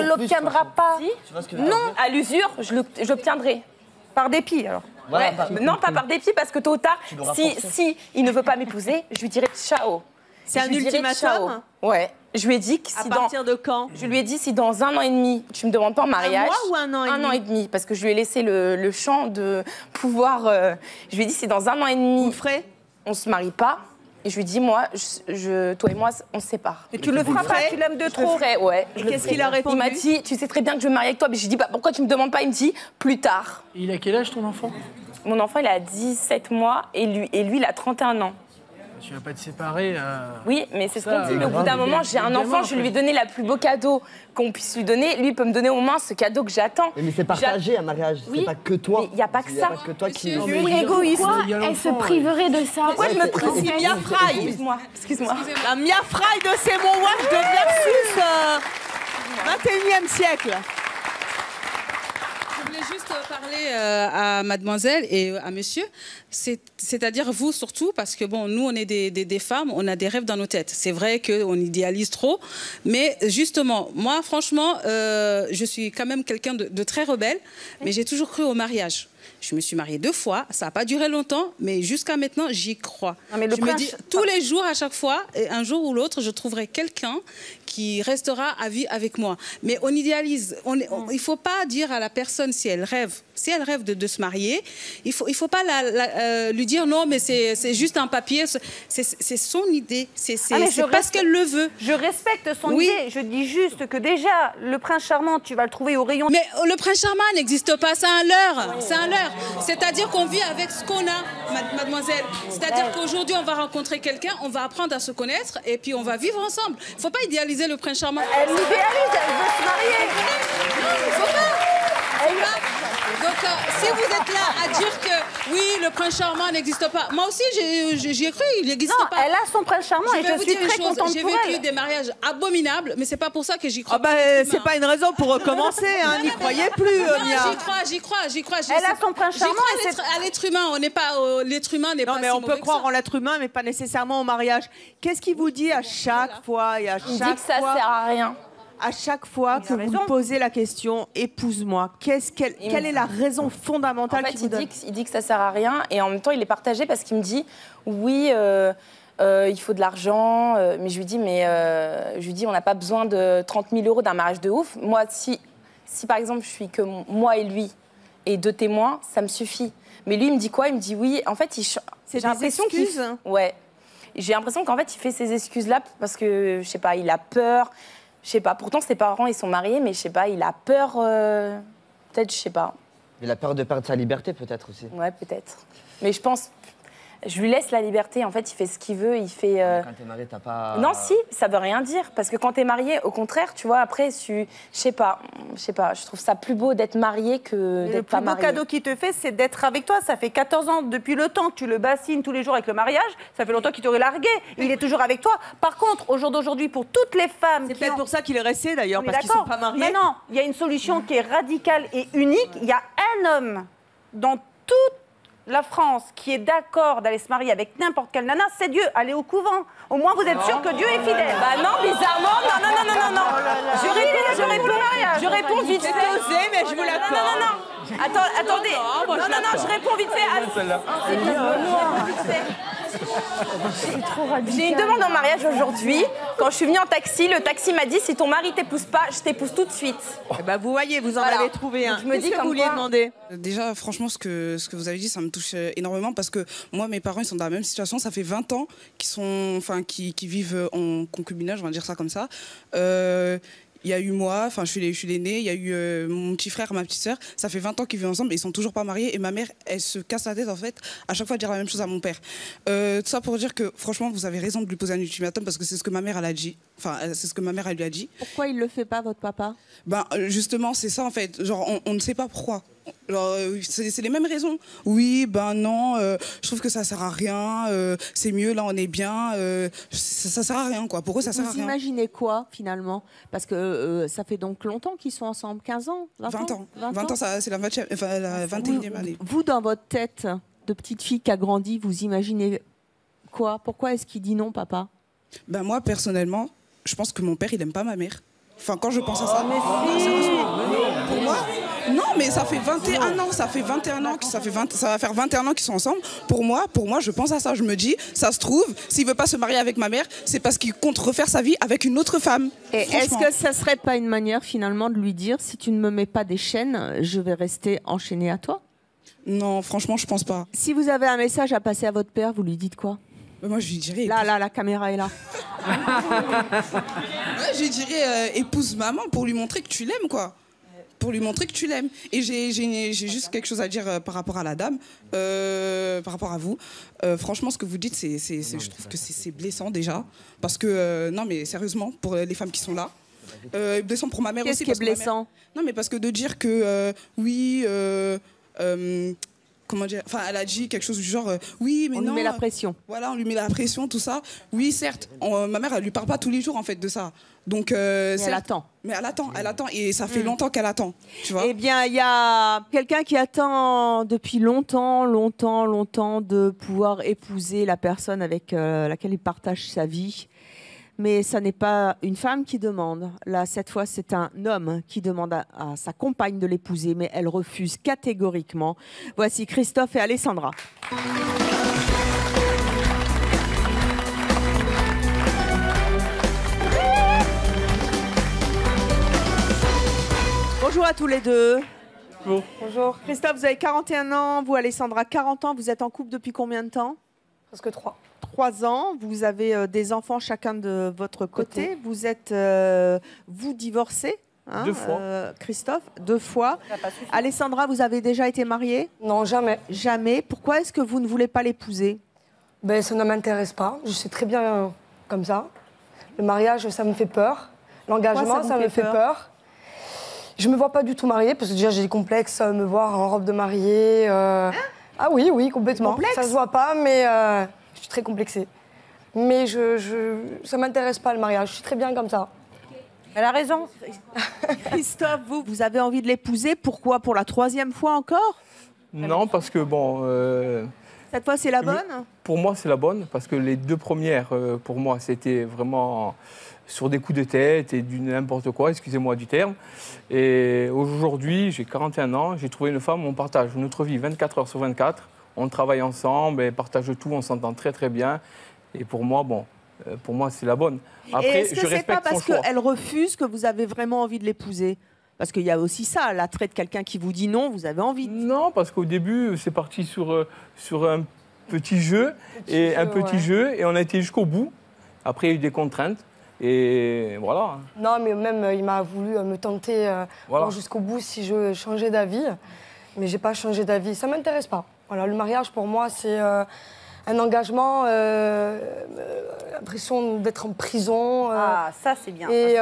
l'obtiendras pas. Si. Non, à l'usure, je l'obtiendrai. Par dépit, alors. Voilà, non, pas par dépit, parce que tôt ou tard, si il ne veut pas m'épouser, je lui dirai ciao. C'est un ultimatum? Ouais. Je lui ai dit que si à partir de quand? Je lui ai dit si dans 1 an et demi, tu me demandes pas en mariage. 1 mois ou 1 an et demi? 1 an et demi, parce que je lui ai laissé le champ de pouvoir. Je lui ai dit si dans 1 an et demi, on se marie pas. Et je lui dis, moi, toi et moi, on se sépare. Et tu le feras pas, tu l'aimes de trop. Je le ferai, ouais. Et qu'est-ce qu'il a répondu? Il m'a dit, tu sais très bien que je veux me marier avec toi. Mais je lui dis, bah, pourquoi tu me demandes pas? Il me dit, plus tard. Il a quel âge ton enfant? Mon enfant, il a 17 mois et lui, il a 31 ans. Tu vas pas te séparer. Oui, mais c'est ce qu'on dit. Mais au bout d'un moment, j'ai un enfant, je vais lui donner la plus beau cadeau qu'on puisse lui donner. Lui, il peut me donner au moins ce cadeau que j'attends. Mais c'est partagé un mariage, c'est pas que toi. Mais il n'y a pas que ça. Il n'y a pas que toi qui... égoïste. Elle se priverait de ça. Pourquoi je me prive? C'est Mia Fry. Excuse-moi. La Mia Fry de C'est mon watch de versus 21e siècle. Je voulais juste parler à mademoiselle et à monsieur, c'est-à-dire vous surtout, parce que bon, nous on est des femmes, on a des rêves dans nos têtes. C'est vrai qu'on idéalise trop, mais justement, moi franchement, je suis quand même quelqu'un de très rebelle, mais j'ai toujours cru au mariage. Je me suis mariée 2 fois, ça n'a pas duré longtemps, mais jusqu'à maintenant, j'y crois. Non, mais je me dis, tous les jours, à chaque fois, et un jour ou l'autre, je trouverai quelqu'un qui restera à vie avec moi. Mais on idéalise. Il ne faut pas dire à la personne si elle rêve. Si elle rêve de se marier, il faut pas lui dire non, mais c'est juste un papier. C'est son idée. C'est parce qu'elle le veut. Je respecte son idée. Je dis juste que déjà, le prince charmant, tu vas le trouver au rayon... Mais le prince charmant n'existe pas, c'est un leurre. C'est un leurre. C'est-à-dire qu'on vit avec ce qu'on a, mademoiselle. C'est-à-dire qu'aujourd'hui, on va rencontrer quelqu'un, on va apprendre à se connaître et puis on va vivre ensemble. Il ne faut pas idéaliser le prince charmant. Elle idéalise, elle veut se marier. Non, il ne faut pas. Donc, si vous êtes là à dire que oui, le prince charmant n'existe pas, moi aussi j'y ai cru, il n'existe pas. Elle a son prince charmant et je suis très contente pour elle. J'ai vécu des mariages abominables, mais c'est pas pour ça que j'y crois. Ah bah, c'est pas une raison pour recommencer, hein, n'y croyez plus, Mia. J'y crois. Elle a son prince charmant. J'y crois à l'être humain, on n'est pas l'être humain n'est pas. Non mais on peut croire en l'être humain, mais pas nécessairement au mariage. Qu'est-ce qu'il vous dit à chaque fois et à chaque fois? Il dit que ça sert à rien. À chaque fois que vous posez la question, épouse-moi, quelle est la raison fondamentale qu'il vous donne? Il dit que ça sert à rien et en même temps il est partagé parce qu'il me dit oui, il faut de l'argent, mais je lui dis on n'a pas besoin de 30 000 € d'un mariage de ouf. Moi, si par exemple je suis que moi et lui et 2 témoins, ça me suffit. Mais lui il me dit quoi? Il me dit oui, en fait j'ai l'impression qu'il... Ouais. J'ai l'impression qu'en fait il fait ces excuses là parce que je sais pas, il a peur. Je sais pas, pourtant ses parents ils sont mariés, mais je sais pas, il a peur, peut-être, je sais pas. Il a peur de perdre sa liberté peut-être aussi. Ouais, peut-être. Mais je pense, je lui laisse la liberté, en fait, il fait ce qu'il veut, il fait... Quand t'es marié, t'as pas... Non, si, ça veut rien dire, parce que quand t'es marié, au contraire, tu vois, après, je sais pas, je trouve ça plus beau d'être marié que d'être pas marié. Le plus beau cadeau qu'il te fait, c'est d'être avec toi. Ça fait 14 ans, depuis le temps que tu le bassines tous les jours avec le mariage, ça fait longtemps qu'il t'aurait largué. Il est toujours avec toi. Par contre, au jour d'aujourd'hui, pour toutes les femmes... C'est peut-être pour ça qu'il est resté, d'ailleurs, parce qu'ils sont pas mariés. Mais non, il y a une solution qui est radicale et unique. Il y a un homme dans toute la France qui est d'accord d'aller se marier avec n'importe quelle nana, c'est Dieu. Allez au couvent. Au moins, vous êtes sûr que Dieu est fidèle. Bah non, bizarrement, non. Je réponds je réponds vite fait. C'est osé, mais je vous l'accorde. Non. Attendez. Non, je réponds vite fait. J'ai une demande en mariage aujourd'hui. Quand je suis venue en taxi, le taxi m'a dit si ton mari t'épouse pas, je t'épouse tout de suite. Eh ben, vous voyez, vous en avez trouvé un. Je me dis que comme vous vouliez quoi- demander. Déjà, franchement, ce que vous avez dit, ça me touche énormément parce que moi, mes parents, ils sont dans la même situation. Ça fait 20 ans qu'ils vivent en concubinage, on va dire ça comme ça. Il y a eu moi, enfin je suis l'aînée, il y a eu mon petit frère, ma petite sœur. Ça fait 20 ans qu'ils vivent ensemble et ils sont toujours pas mariés. Et ma mère, elle se casse la tête en fait à chaque fois de dire la même chose à mon père. Tout ça pour dire que franchement, vous avez raison de lui poser un ultimatum parce que c'est ce que ma mère elle a dit. Enfin, c'est ce que ma mère elle lui a dit. Pourquoi il le fait pas, votre papa? Ben justement, c'est ça en fait. Genre, on ne sait pas pourquoi. Genre, c'est les mêmes raisons. Oui, ben non, je trouve que ça sert à rien. C'est mieux, là, on est bien. Ça sert à rien, quoi. Pour eux, ça sert à Vous rien. imaginez quoi, finalement? Parce que ça fait donc longtemps qu'ils sont ensemble, 15 ans, 20 ans. 20 ans, c'est la 21e année. Vous, dans votre tête de petite fille qui a grandi, vous imaginez quoi? Pourquoi est-ce qu'il dit non, papa? Ben moi, personnellement, je pense que mon père, il aime pas ma mère. Enfin, quand je pense à ça. Pour moi, non, mais ça fait 21 ans, ça va faire 21 ans qu'ils sont ensemble. Pour moi, je pense à ça. Je me dis, ça se trouve, s'il veut pas se marier avec ma mère, c'est parce qu'il compte refaire sa vie avec une autre femme. Et est-ce que ça serait pas une manière, finalement, de lui dire, si tu ne me mets pas des chaînes, je vais rester enchaînée à toi? Non, franchement, je pense pas. Si vous avez un message à passer à votre père, vous lui dites quoi? Moi, je lui dirais... Là, la caméra est là. Ouais, je lui dirais, épouse maman pour lui montrer que tu l'aimes, quoi. Pour lui montrer que tu l'aimes. Et j'ai juste quelque chose à dire par rapport à la dame, par rapport à vous. Franchement, ce que vous dites, je trouve que c'est blessant déjà. Parce que, non mais sérieusement, pour les femmes qui sont là, blessant pour ma mère aussi. Qu'est-ce qui est blessant? Non mais parce que de dire que, oui... comment dire, enfin, elle a dit quelque chose du genre oui, mais on non. lui met la pression. Voilà, on lui met la pression, tout ça. Oui, certes, ma mère, elle lui parle pas tous les jours en fait de ça. Donc, mais elle attend. Mais elle attend, et ça fait longtemps qu'elle attend. Tu vois. Eh bien, il y a quelqu'un qui attend depuis longtemps de pouvoir épouser la personne avec laquelle il partage sa vie. Mais ça n'est pas une femme qui demande. Là, cette fois, c'est un homme qui demande à sa compagne de l'épouser, mais elle refuse catégoriquement. Voici Christophe et Alessandra. Bonjour à tous les deux. Bonjour. Bonjour. Christophe, vous avez 41 ans, vous, Alessandra, 40 ans. Vous êtes en couple depuis combien de temps? Presque 3. 3 ans, vous avez des enfants chacun de votre côté. Vous êtes, vous, divorcé, hein, 2 fois. Christophe, 2 fois. Alessandra, vous avez déjà été mariée? Non, jamais. Jamais. Pourquoi est-ce que vous ne voulez pas l'épouser? Ben, ça ne m'intéresse pas. Je sais très bien comme ça. Le mariage, ça me fait peur. L'engagement, ça me fait peur. Je ne me vois pas du tout mariée, parce que déjà, j'ai des complexes à me voir en robe de mariée. Ah oui, complètement. Complexe? Ça se voit pas, mais je suis très complexée. Mais ça ne m'intéresse pas, le mariage. Je suis très bien comme ça. Elle a raison. Christophe, vous avez envie de l'épouser. Pourquoi? Pour la 3e fois encore? Non, parce que bon... Cette fois, c'est la bonne? Pour moi, c'est la bonne, parce que les 2 premières, pour moi, c'était vraiment sur des coups de tête et du n'importe quoi, excusez-moi du terme. Et aujourd'hui, j'ai 41 ans, j'ai trouvé une femme, on partage notre vie 24 heures sur 24, on travaille ensemble, et partage tout, on s'entend très très bien. Et pour moi, c'est la bonne. Après, est-ce que c'est pas parce qu'elle refuse que vous avez vraiment envie de l'épouser? Parce qu'il y a aussi ça, l'attrait de quelqu'un qui vous dit non, vous avez envie. Non, parce qu'au début, c'est parti sur un petit jeu, et on a été jusqu'au bout. Après, il y a eu des contraintes, et voilà. Non, mais même, il m'a voulu me tenter jusqu'au bout si je changeais d'avis. Mais j'ai pas changé d'avis. Ça m'intéresse pas. Voilà, le mariage, pour moi, c'est un engagement, l'impression d'être en prison. Ah, ça, c'est bien. Et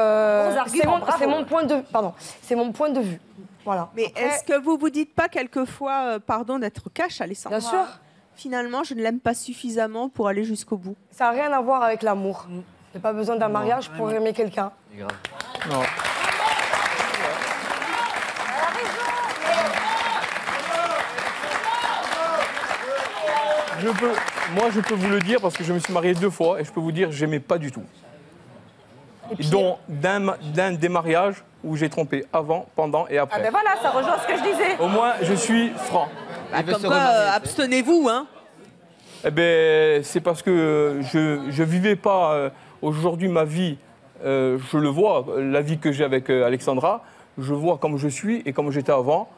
c'est mon point de... Pardon, c'est mon point de vue. Voilà. Mais est-ce que vous vous dites pas quelquefois, pardon d'être cash, Alessandra? Bien sûr. Finalement, je ne l'aime pas suffisamment pour aller jusqu'au bout. Ça n'a rien à voir avec l'amour. J'ai pas besoin d'un mariage pour aimer quelqu'un. Non. Je peux vous le dire parce que je me suis marié 2 fois et je peux vous dire que j'aimais pas du tout. dont d'un des mariages où j'ai trompé avant, pendant et après. Ah ben voilà, ça rejoint ce que je disais. Au moins, je suis franc. Bah, comme quoi, abstenez-vous, hein. Eh ben, c'est parce que je vivais pas aujourd'hui ma vie. Je le vois, la vie que j'ai avec Alexandra. Je vois comme je suis et comme j'étais avant.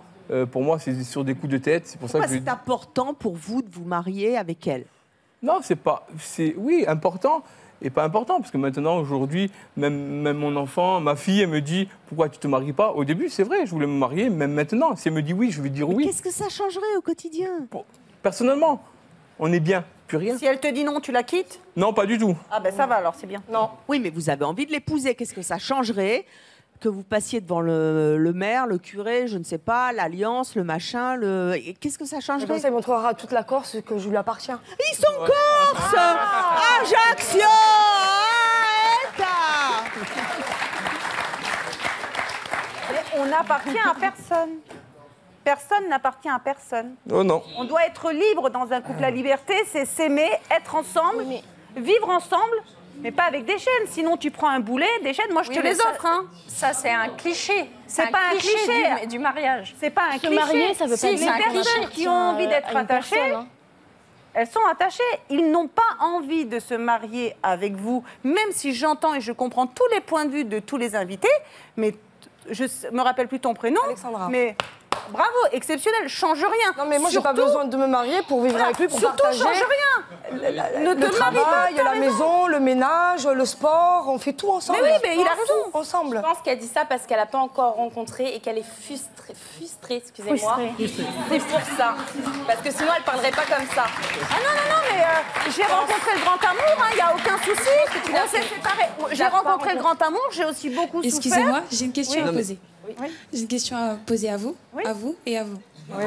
Pour moi, c'est sur des coups de tête. C'est pour ça que c'est important pour vous de vous marier avec elle? Non, c'est pas. Oui, important et pas important parce que maintenant, aujourd'hui, même mon enfant, ma fille, elle me dit pourquoi tu te maries pas. Au début, c'est vrai, je voulais me marier, même maintenant, si elle me dit oui, je vais dire oui. Qu'est-ce que ça changerait au quotidien? Personnellement, on est bien, plus rien. Si elle te dit non, tu la quittes? Non, pas du tout. Ah ben ça va alors, c'est bien. Non. Oui, mais vous avez envie de l'épouser. Qu'est-ce que ça changerait que vous passiez devant le maire, le curé, je ne sais pas, l'alliance, le machin, Qu'est-ce que ça changerait? Comme ça, il montrera à toute la Corse que je lui appartiens. Ils sont corses. Ajaccio, Mais on n'appartient à personne. Personne n'appartient à personne. Oh non. On doit être libre dans un couple. La liberté, c'est s'aimer, être ensemble, vivre ensemble, mais pas avec des chaînes. Sinon, tu prends un boulet, des chaînes, moi je te les offre. Hein. Ça, c'est un cliché. C'est pas un cliché du mariage. C'est pas un cliché. marier, ça veut pas dire Les personnes qui ont envie d'être attachées, elles sont attachées. Ils n'ont pas envie de se marier avec vous, même si j'entends et je comprends tous les points de vue de tous les invités, mais je me rappelle plus ton prénom. Alexandra. Mais bravo, exceptionnel, change rien. Non mais moi j'ai pas besoin de me marier pour vivre avec lui, pour surtout, partager. Change rien. Le travail, la maison, le ménage, le sport, on fait tout ensemble. Mais oui, mais il a raison. Ensemble. Je pense qu'elle dit ça parce qu'elle n'a pas encore rencontré et qu'elle est frustrée, excusez-moi. C'est pour ça. Parce que sinon, elle ne parlerait pas comme ça. Ah non, mais j'ai rencontré le grand amour, il n'y a aucun souci. On s'est séparés. J'ai rencontré le grand amour, j'ai aussi beaucoup souffert. Excusez-moi, j'ai une question à poser. Oui. J'ai une question à poser à vous et à vous. Oui.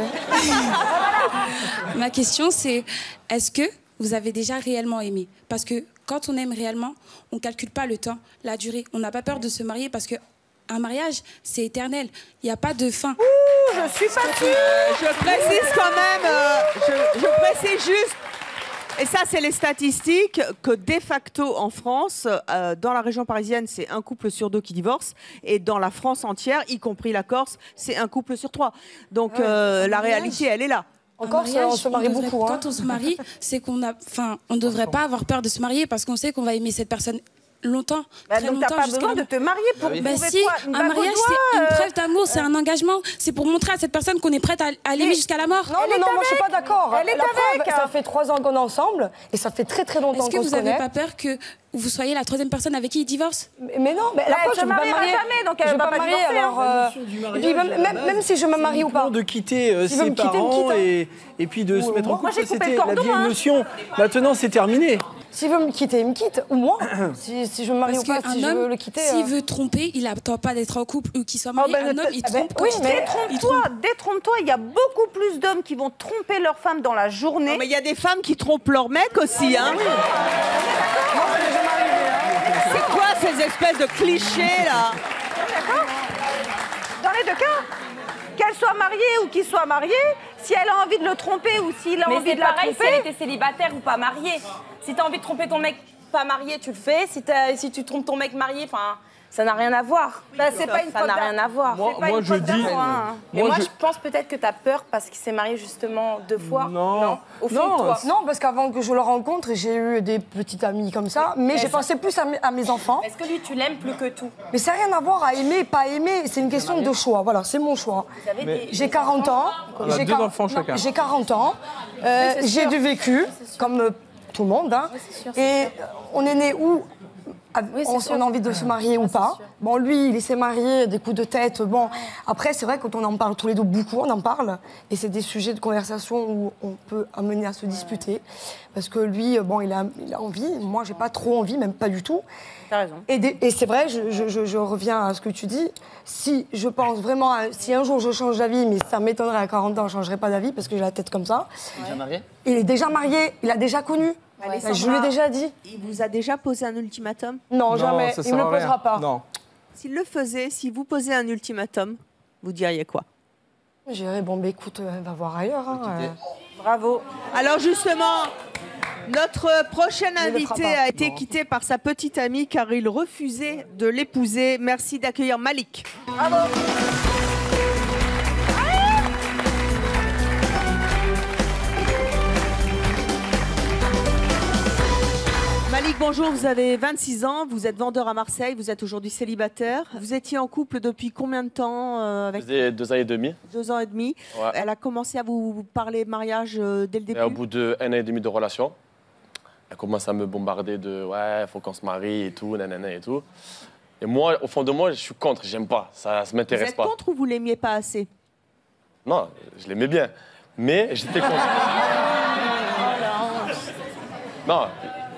Ma question, c'est est-ce que vous avez déjà réellement aimé? Parce que quand on aime réellement, on ne calcule pas le temps, la durée. On n'a pas peur de se marier parce qu'un mariage, c'est éternel. Il n'y a pas de fin. Ouh, je suis pas sûre. Je précise quand même, je précise juste, et ça c'est les statistiques, que de facto en France, dans la région parisienne, c'est un couple sur 2 qui divorce, et dans la France entière, y compris la Corse, c'est un couple sur 3. Donc la réalité, elle est là. Encore, on se marie beaucoup. Quand on se marie, c'est qu'on a, on ne devrait pas avoir peur de se marier parce qu'on sait qu'on va aimer cette personne longtemps. Très donc longtemps, t'as pas besoin de te marier pour prouver si, quoi? un mariage, c'est une preuve d'amour, c'est un engagement. C'est pour montrer à cette personne qu'on est prête à l'aimer jusqu'à la mort. Non, moi je suis pas d'accord. Elle est avec. Ça fait 3 ans qu'on est ensemble et ça fait très très longtemps qu'on se connaît. Est-ce que vous n'avez pas peur que vous soyez la 3e personne avec qui il divorce? Mais non, mais la preuve, je ne me mariera jamais, donc elle ne va pas marier. Alors, même si je me marie ou pas. De quitter ses parents et puis de se mettre en couple, c'était la vieille notion. Maintenant, c'est terminé. S'il veut me quitter, il me quitte. Ou moi, si je me marie ou pas, si je veux le quitter. S'il veut tromper, il n'attend pas d'être en couple ou qu'il soit marié. Un homme, il trompe. Oui, mais détrompe-toi. Il y a beaucoup plus d'hommes qui vont tromper leur femme dans la journée. Non, mais il y a des femmes qui trompent leur mec aussi, hein. C'est quoi ces espèces de clichés, là? Dans les 2 cas, qu'elle soit mariée ou qu'il soit marié, si elle a envie de le tromper ou s'il a envie de la tromper... Mais c'est pareil si elle était célibataire ou pas mariée. Si t'as envie de tromper ton mec pas marié, tu le fais. Si tu trompes ton mec marié, ça n'a rien à voir. C'est pas une ça n'a rien à voir. Moi je dis... Moi, je pense peut-être que t'as peur parce qu'il s'est marié justement 2 fois. Non. Au fond de toi. Non, parce qu'avant que je le rencontre, j'ai eu des petites amies comme ça, mais j'ai pensé plus à mes enfants. Est-ce que lui, tu l'aimes plus que tout? Mais ça n'a rien à voir à aimer, pas aimer, c'est une question de choix. Voilà, c'est mon choix. J'ai 40 ans. J'ai 2 enfants chacun. J'ai 40 ans. J'ai du vécu, comme tout le monde. Hein. Et on est né où on a envie de se marier ou pas. Bon, lui, il s'est marié, des coups de tête. Bon, après, c'est vrai, quand on en parle tous les deux beaucoup, on en parle. Et c'est des sujets de conversation où on peut amener à se disputer. Parce que lui, bon, il a envie. Moi, j'ai pas trop envie, même pas du tout. T'as raison. Et c'est vrai, je reviens à ce que tu dis. Si je pense vraiment, si un jour je change d'avis, mais ça m'étonnerait à 40 ans, je changerai pas d'avis parce que j'ai la tête comme ça. Il est déjà marié? Il est déjà marié, il a déjà connu. Je lui ai déjà dit. Il vous a déjà posé un ultimatum? Non, jamais. Il ne me le posera pas. Non. S'il le faisait, si vous posez un ultimatum, vous diriez quoi? Je dirais, bon, écoute, va voir ailleurs. Hein. Bravo. Alors justement, Notre prochain invité a été quitté par sa petite amie car il refusait de l'épouser. Merci d'accueillir Malik. Bravo. Malik, bonjour, vous avez 26 ans, vous êtes vendeur à Marseille, vous êtes aujourd'hui célibataire. Vous étiez en couple depuis combien de temps avec... 2 ans et demi. 2 ans et demi. Ouais. Elle a commencé à vous parler de mariage dès le début? Et au bout d'1 an et demi de relation, elle commence à me bombarder de ouais, faut qu'on se marie et tout, nanana et tout. Et moi, au fond de moi, je suis contre, j'aime pas, ça m'intéresse pas. Vous êtes contre ou vous l'aimiez pas assez? Non, je l'aimais bien, mais j'étais contre. Non,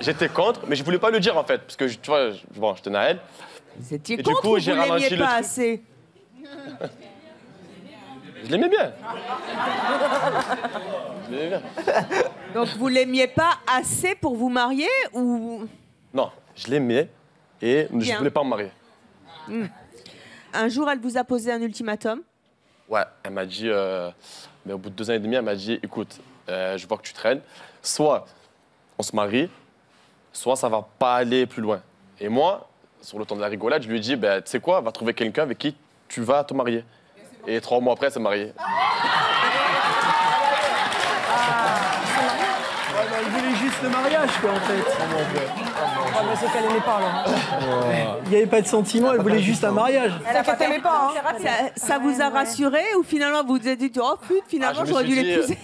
j'étais contre, mais je voulais pas le dire en fait, parce que tu vois, bon, je tenais à elle. Vous étiez et contre du coup, ou j'ai vous ralenti l'aimiez le pas truc. assez? Je l'aimais bien. Je l'aimais bien. Donc vous l'aimiez pas assez pour vous marier ou... Non, je l'aimais et je Bien. voulais pas me marier. Un jour, elle vous a posé un ultimatum. Ouais, elle m'a dit, mais au bout de 2 ans et demi, elle m'a dit, écoute, je vois que tu traînes, soit on se marie, soit ça va pas aller plus loin. Et moi, sur le temps de la rigolade, je lui ai dit, ben, tu sais quoi, va trouver quelqu'un avec qui tu vas te marier. Et 3 mois après, elle s'est mariée. Elle voulait juste le mariage, quoi, en fait. Ah, bah, c'est qu'elle aimait pas, alors. Il n'y avait pas de sentiment, elle voulait juste un mariage. Elle a pas t'aimait pas, hein. Ça vous a rassuré ou finalement vous vous êtes dit, oh putain, finalement j'aurais dû l'épouser?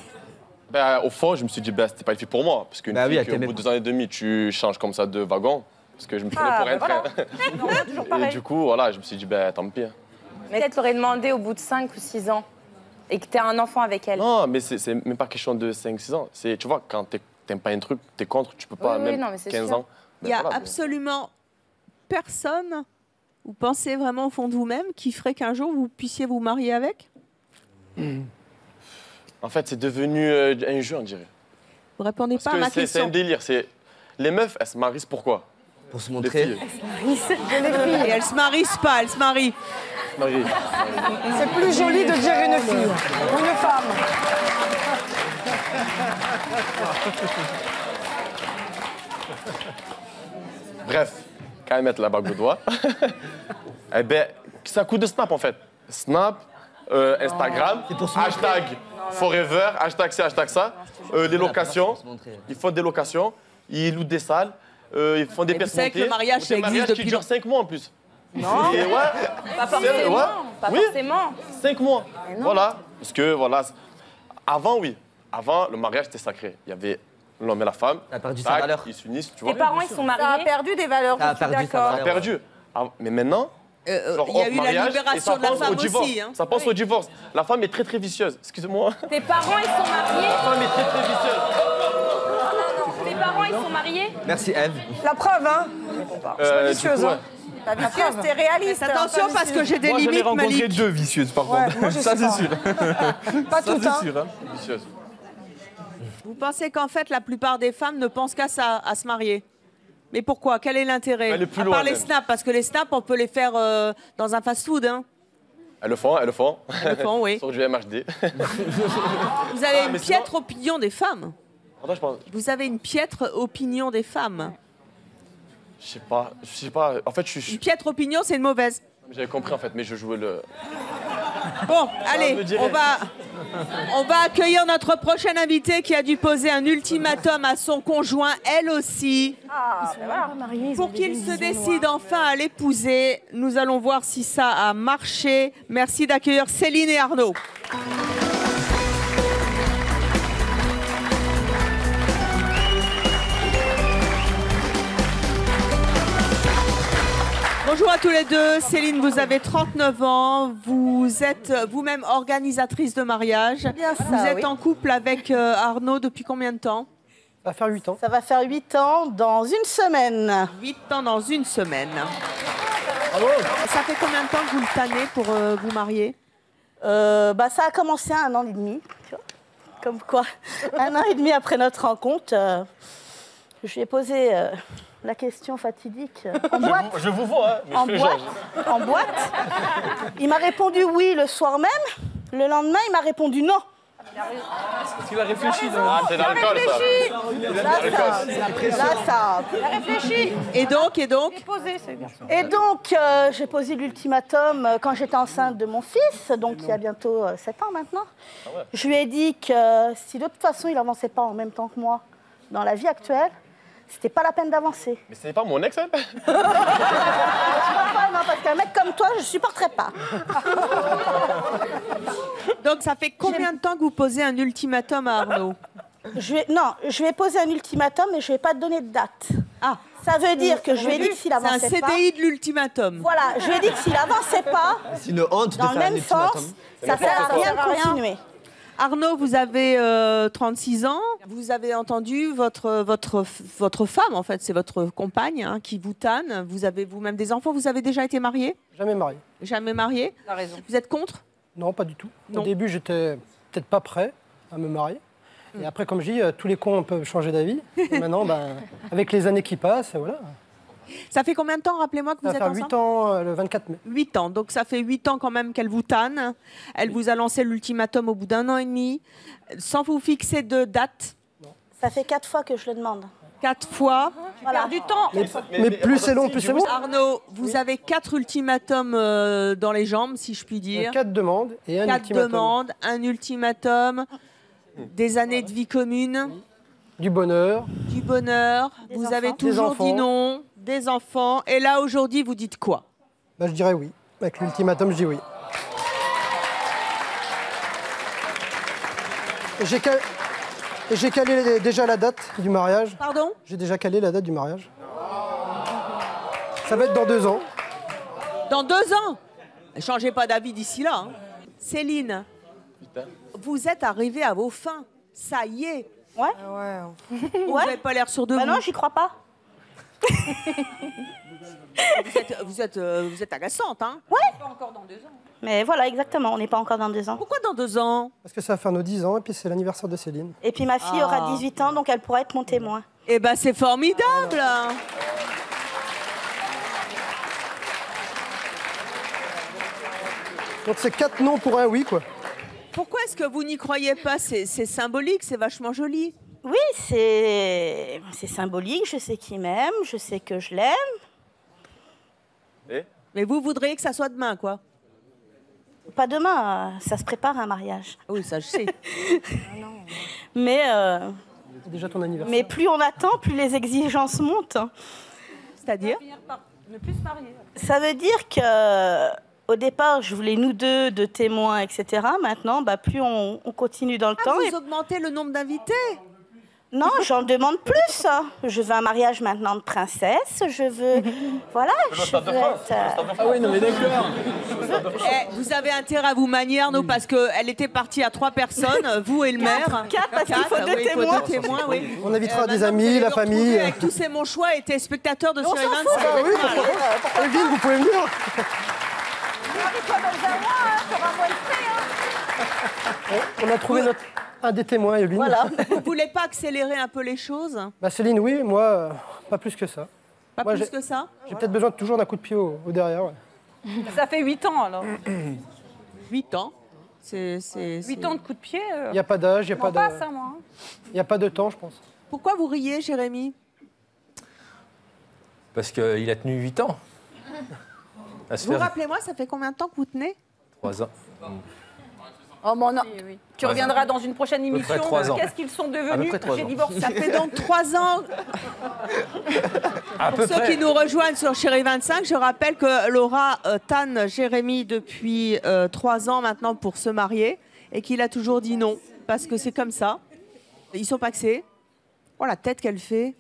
Ben, au fond, je me suis dit, ben, c'était pas une fille pour moi. Parce qu'une fille, au bout de 2 ans et demi, tu changes comme ça de wagon. Parce que je me prenais pour un train. toujours Et pareil. du coup, voilà, je me suis dit, ben, tant pis. Mais peut-être l'aurais demandé au bout de 5 ou 6 ans et que tu as un enfant avec elle. Non, mais c'est même pas question de 5-6 ans. Tu vois, quand t'aimes pas un truc, t'es contre, tu peux pas, Oui, oui, même non, mais c'est 15 sûr. ans. Il n'y a voilà, absolument personne, vous pensez vraiment au fond de vous-même, qui ferait qu'un jour vous puissiez vous marier avec? En fait, c'est devenu un jeu, on dirait. Vous répondez pas à ma Parce que c'est un question. délire. Les meufs, elles se marient pourquoi? Pour se montrer. Les filles. Et elles se marient pas, elles se marient. Marie. C'est plus joli de dire une fille ou une femme. Bref, quand elles mettent la bague au doigt, eh ben, c'est un coup de snap en fait. Snap, Instagram, hashtag forever, hashtag ci, hashtag ça. Les locations, ils font des locations, ils louent des salles, ils font des Et pièces vous savez que montées. le mariage, ça Des existe mariages qui depuis durent 5 mois en plus. Non. Et ouais, Pas c'est- forcément. ouais, Pas oui, forcément. 5 mois. non. Voilà. Parce que voilà. Avant, oui. Avant, le mariage, c'était sacré. Il y avait l'homme et la femme. Ça a perdu Tac, sa valeur. Ils s'unissent, tu vois. Tes parents, ils sont Ça a mariés. perdu des valeurs, Ça a je suis perdu sa d'accord. Ça a perdu. Ah, mais maintenant, genre, il y a hors eu la mariage, libération et ça de la pense femme au divorce. aussi, hein. Ça pense au divorce. La femme est très très vicieuse. Excusez-moi. Tes parents, ils sont mariés. La femme est très très vicieuse. Tes parents, ils sont mariés. Merci, Eve. La preuve, hein. Du vicieuse, coup, hein. ouais. La vicieuse, t'es réaliste. Attention hein, parce que j'ai des Moi, j'en ai limites, rencontré Malik. 2 vicieuses, par Ouais, contre. moi, je Ça, sais c'est pas. sûr. Pas Ça, tout, c'est hein. sûr. Hein. Vicieuse. Vous pensez qu'en fait, la plupart des femmes ne pensent qu'à ça, à se marier? Mais pourquoi? Quel est l'intérêt? Elle est plus À loin, part les même. snaps, parce que les snaps, on peut les faire dans un fast-food. Hein. Elles le font, elles le font. Elles le font, oui. Sur du MHD. Vous avez Ah, une mais piètre opinion des femmes. Attends, je pense. Vous avez une piètre opinion des femmes. Je sais pas. En fait, Une piètre opinion, c'est une mauvaise. j'avais compris en fait, mais je jouais le. Bon, me allez, dirait. on va accueillir notre prochaine invitée qui a dû poser un ultimatum à son conjoint, elle aussi. Pour qu'il se décide enfin à l'épouser, nous allons voir si ça a marché. Merci d'accueillir Céline et Arnaud. Bonjour à tous les deux. Céline, vous avez 39 ans. Vous êtes vous-même organisatrice de mariage. Bien ça, vous êtes oui. en couple avec Arnaud depuis combien de temps? Ça va faire 8 ans. Ça va faire 8 ans dans une semaine. 8 ans dans une semaine. Ça fait combien de temps que vous le tannez pour vous marier? Ça a commencé à 1 an et demi. Tu vois, comme quoi, 1 an et demi après notre rencontre, je lui ai posé la question fatidique en boîte. Je vous vois, hein, mais En je fais boîte, genre. en boîte. Il m'a répondu oui le soir même. Le lendemain, il m'a répondu non. Parce qu'il a réfléchi. Ah, c'est l'alcool, ça. Là, ça. Il a réfléchi. Et donc Et donc, j'ai posé l'ultimatum quand j'étais enceinte de mon fils, donc il y a bientôt 7 ans maintenant. Je lui ai dit que si de toute façon il n'avançait pas en même temps que moi dans la vie actuelle, c'était pas la peine d'avancer. Mais c'est pas mon ex, elle? Non, parce qu'un mec comme toi, je supporterais pas. Donc ça fait combien de temps que vous posez un ultimatum à Arnaud? Je vais poser un ultimatum, mais je vais pas te donner de date. Ah. Ça veut dire que je lui ai dit que s'il avançait pas... C'est un CDI de l'ultimatum. Voilà, je lui ai dit que s'il avançait pas, C'est une honte de dans le faire un même ultimatum. sens, ça sert à rien de continuer. Arnaud, vous avez 36 ans. Vous avez entendu votre femme, en fait, c'est votre compagne hein, qui vous tanne. Vous avez vous-même des enfants. Vous avez déjà été marié? Jamais marié. Jamais marié? T'as raison. Vous êtes contre? Non, pas du tout. Non. Au début, j'étais peut-être pas prêt à me marier. Et après, comme je dis, tous les cons peuvent changer d'avis. Et maintenant, avec les années qui passent, voilà. Ça fait combien de temps, rappelez-moi, que vous êtes Ça ensemble? fait 8 ans, le 24 mai. 8 ans, donc ça fait 8 ans quand même qu'elle vous tanne. Elle vous a lancé l'ultimatum au bout d'1 an et demi, sans vous fixer de date. Ça fait 4 fois que je le demande. 4 fois. Voilà. Du temps. Mais plus c'est long, plus c'est bon. Arnaud, vous avez 4 ultimatums dans les jambes, si je puis dire. 4 demandes et un 4 ultimatum. demandes, un ultimatum, des années de vie commune. Du bonheur. Du bonheur. Vous enfants. avez toujours Des dit enfants. non. Des enfants. Et là, aujourd'hui, vous dites quoi? Je dirais oui. Avec l'ultimatum, je dis oui. J'ai calé déjà la date du mariage. Pardon? J'ai déjà calé la date du mariage. Ça va être dans 2 ans. Dans 2 ans? Changez pas d'avis d'ici là. Hein. Céline, vous êtes arrivée à vos fins. Ça y est. Ouais. Vous n'avez pas l'air sûr de vous. Non, j'y crois pas. Vous êtes agaçante, hein? Ouais. Pas encore dans 2 ans. Mais voilà, exactement, on n'est pas encore dans 2 ans. Pourquoi dans 2 ans? Parce que ça va faire nos 10 ans et puis c'est l'anniversaire de Céline. Et puis ma fille aura 18 ans, donc elle pourra être mon témoin. Eh ben, c'est formidable. Donc c'est 4 non pour un oui, quoi. Pourquoi est-ce que vous n'y croyez pas? C'est symbolique, c'est vachement joli. Oui, c'est symbolique, je sais qu'il m'aime, je sais que je l'aime. Mais vous voudriez que ça soit demain, quoi? Pas demain, ça se prépare un mariage. Oui, ça je sais. Mais, C'est déjà ton anniversaire. mais plus on attend, plus les exigences montent. C'est-à-dire? Ne plus se marier. Ça veut dire que au départ, je voulais nous deux de témoins, etc. Maintenant, plus on continue dans le temps. Vous augmentez le nombre d'invités? Non, j'en demande plus. Je veux un mariage maintenant de princesse. Je veux... Voilà. Je veux être, Ah oui, non mais d'accord. Vous avez intérêt à vous manier, Arnaud, parce qu'elle était partie à 3 personnes, vous et le maire. 4, parce qu'il faut 2 oui, témoins. Il faut 2 témoins, oui. On invitera des Maintenant, vous amis, allez la vous retrouver famille. Avec tous ces mon choix et téléspectateurs de On Chérie s'en 25. fout, Ah oui, pourquoi pas. Evelyne, vous pouvez venir. On a trouvé un des témoins, Evelyne. Voilà. Vous voulez pas accélérer un peu les choses? Céline, oui, moi, pas plus que ça. Pas Moi, plus que ça? J'ai peut-être besoin toujours d'un coup de pied au derrière. Ouais. Ça fait 8 ans alors. 8 ans. 8 ans de coups de pied. Il n'y a pas d'âge, il n'y a pas pas de... ça, moi. Hein. Il n'y a pas de temps, je pense. Pourquoi vous riez, Jérémy? Parce qu'il a tenu 8 ans. À se Vous faire rappelez-moi, ça fait combien de temps que vous tenez? 3 ans. Oh mon non. Tu reviendras dans une prochaine émission. 3 ans. Qu'est-ce qu'ils sont À peu devenus? près 3 J'ai ans. divorcé. Ça fait donc 3 ans. À peu Pour ceux près. qui nous rejoignent sur Chérie 25, je rappelle que Laura tanne Jérémy depuis 3 ans maintenant pour se marier et qu'il a toujours dit non, parce que c'est comme ça. Ils sont paxés. Oh, la tête qu'elle fait.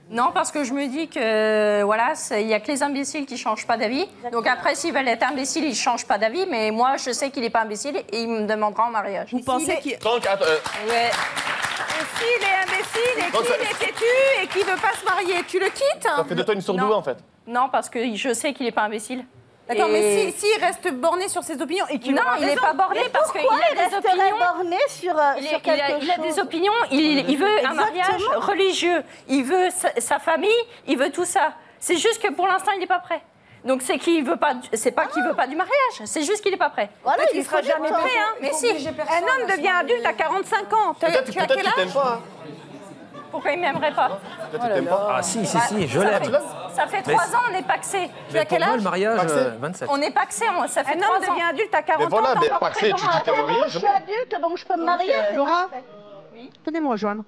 Non, parce que je me dis que voilà, il n'y a que les imbéciles qui ne changent pas d'avis. Donc après, s'ils veulent être imbéciles, ils ne changent pas d'avis. Mais moi, je sais qu'il n'est pas imbécile et il me demandera en mariage. Vous pensez qu'il... Donc, attends, Ouais. Et s'il est imbécile et Donc, qu'il est têtu et qu'il veut pas se marier, tu le quittes? ça fait de toi une sourdouée, en fait. Non, parce que je sais qu'il n'est pas imbécile. D'accord, Et- mais s'il reste borné sur ses opinions et qu'il Non, aura il n'est raison. pas borné parce qu'il a des opinions. borné sur, Il a des opinions, il veut un mariage religieux, il veut sa famille, il veut tout ça. C'est juste que pour l'instant, il n'est pas prêt. Donc c'est qu'il veut pas, c'est pas qu'il veut pas du mariage, c'est juste qu'il est pas prêt. Voilà, il sera jamais prêt. Hein. Mais si. Un homme devient adulte à 45 ans. Tu as Peut-être quel qu'il t'aime âge? pas. Pourquoi il m'aimerait pas? Peut-être qu'il t'aime pas. Ah si, je l'aime. Ça fait 3 ans, on est paxé. Tu as Mais pour quel moi, âge? le mariage, 27. On est paxé, ça fait Un 3 homme ans. devient adulte à 40 Mais voilà, ans. mais t'as encore paxé, tu dis t'es marié. Je suis adulte, donc je peux me marier. Laura, venez me rejoindre.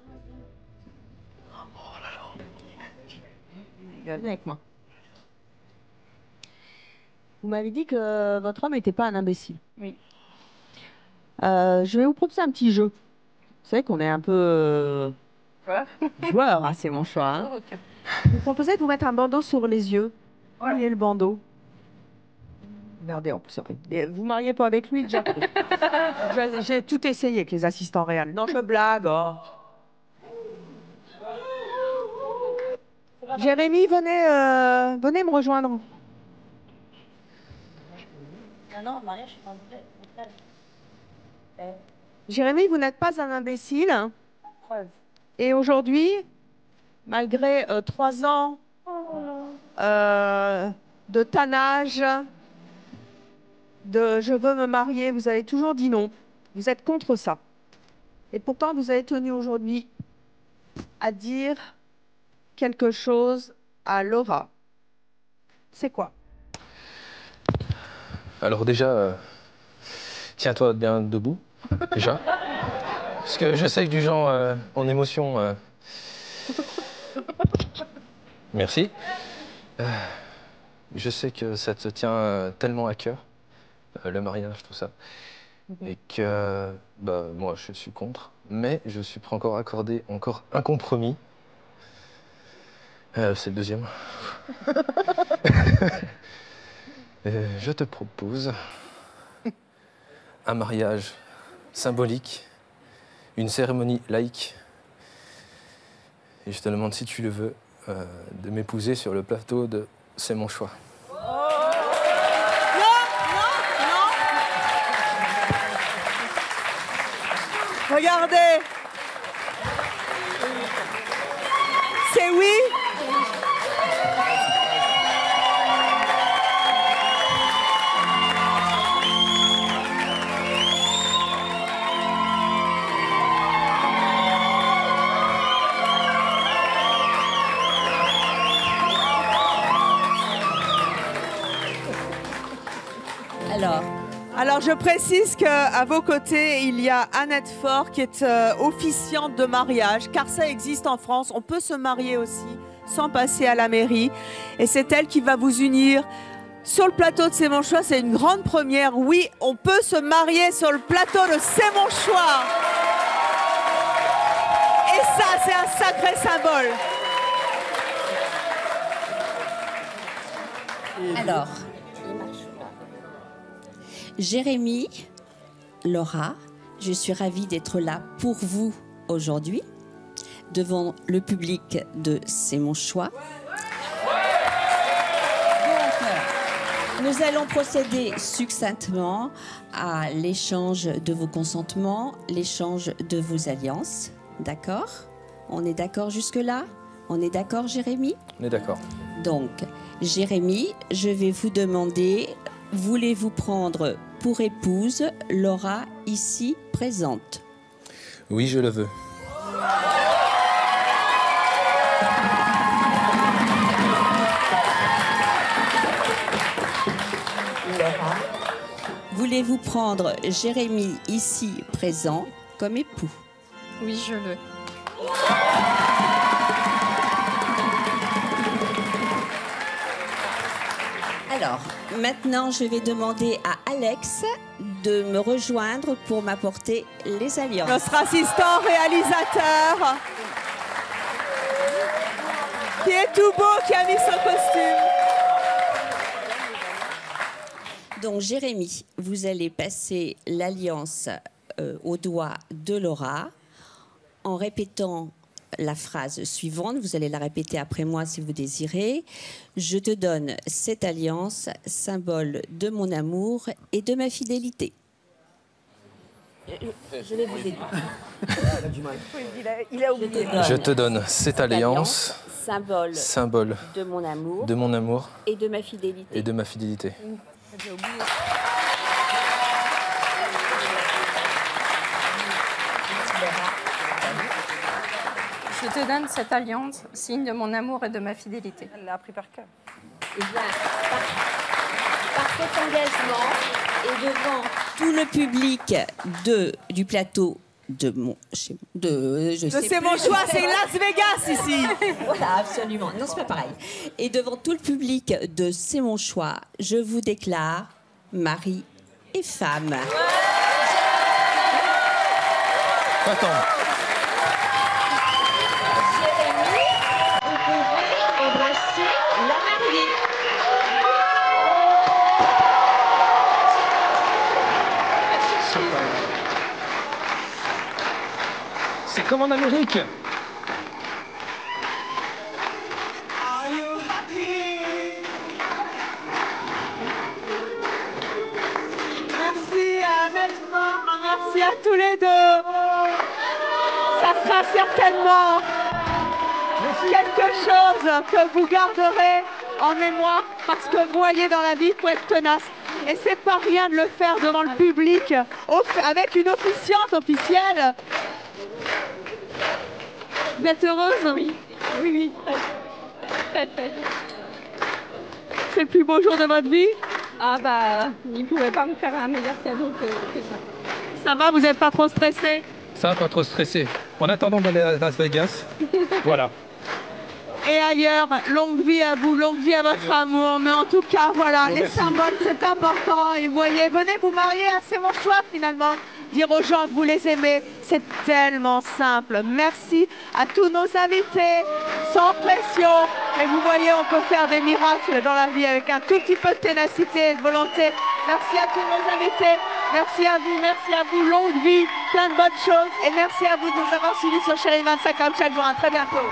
Viens avec moi. Vous m'avez dit que votre homme n'était pas un imbécile. Oui. Je vais vous proposer un petit jeu. Vous savez qu'on est un peu joueur, hein, c'est mon choix. Hein. Je vous proposais de vous mettre un bandeau sur les yeux. Voyez le bandeau. Regardez, en plus, vous mariez pas avec lui déjà. J'ai tout essayé avec les assistants réels. Non, je blague. Oh. Jérémy, venez me rejoindre. Non, mariage, je suis pas vrai. Jérémy, vous n'êtes pas un imbécile. Preuve. Et aujourd'hui, malgré 3 ans de tannage, de je veux me marier, vous avez toujours dit non. Vous êtes contre ça. Et pourtant, vous avez tenu aujourd'hui à dire quelque chose à Laura. C'est quoi? Alors déjà, tiens-toi bien debout, déjà. Parce que je sais que du genre en émotion... Merci. Je sais que ça te tient tellement à cœur, le mariage, tout ça. Et que moi, je suis contre. Mais je suis prêt encore à accorder encore un compromis. C'est le deuxième. Je te propose un mariage symbolique, une cérémonie laïque. Et je te demande, si tu le veux, de m'épouser sur le plateau de C'est mon choix. Regardez. C'est oui. Alors, je précise qu'à vos côtés, il y a Annette Faure qui est officiante de mariage, car ça existe en France. On peut se marier aussi sans passer à la mairie. Et c'est elle qui va vous unir sur le plateau de C'est mon choix. C'est une grande première. Oui, on peut se marier sur le plateau de C'est mon choix. Et ça, c'est un sacré symbole. Alors, Jérémy, Laura, je suis ravie d'être là pour vous aujourd'hui, devant le public de C'est mon choix. Donc, nous allons procéder succinctement à l'échange de vos consentements, l'échange de vos alliances. D'accord? On est d'accord jusque-là? On est d'accord, Jérémy? On est d'accord. Donc, Jérémy, je vais vous demander, voulez-vous prendre pour épouse Laura ici présente? Oui, je le veux. Laura, voulez-vous prendre Jérémy ici présent comme époux? Oui, je le. Alors, maintenant, je vais demander à Alex de me rejoindre pour m'apporter les alliances. Notre assistant réalisateur, qui est tout beau, qui a mis son costume. Donc, Jérémy, vous allez passer l'alliance au doigt de Laura en répétant la phrase suivante. Vous allez la répéter après moi si vous désirez. Je te donne cette alliance, symbole de mon amour et de ma fidélité. Je vais vous aider. Il a oublié. Je te donne cette alliance, symbole de mon amour et de ma fidélité. J'ai oublié. Je te donne cette alliance, signe de mon amour et de ma fidélité. Elle l'a appris par cœur. Eh bien, par cet engagement et devant tout le public du plateau de mon... C'est mon choix, c'est Las Vegas ici. Voilà, absolument. Non, c'est pas pareil. Et devant tout le public de C'est mon choix, je vous déclare mari et femme. Attends. Vous pouvez embrasser la mariée. C'est comme en Amérique. Merci à merci à tous les deux. Ça sera certainement quelque chose que vous garderez en mémoire parce que vous voyez dans la vie, il faut être tenace. Et c'est pas rien de le faire devant le public avec une officiante officielle. Vous êtes heureuse? Oui. Oui, oui. C'est le plus beau jour de votre vie? Ah bah, il ne pouvait pas me faire un meilleur cadeau que ça. Ça va, vous n'êtes pas trop stressé? Ça, pas trop stressé. En attendant d'aller à Las Vegas, voilà. Et ailleurs, longue vie à vous, longue vie à votre amour. Mais en tout cas, voilà, les symboles, c'est important. Et vous voyez, venez vous marier, c'est mon choix finalement. Dire aux gens que vous les aimez, c'est tellement simple. Merci à tous nos invités, sans pression. Et vous voyez, on peut faire des miracles dans la vie avec un tout petit peu de ténacité et de volonté. Merci à tous nos invités. Merci à vous, longue vie, plein de bonnes choses. Et merci à vous de nous avoir suivis sur Chérie 25 comme chaque jour. À très bientôt.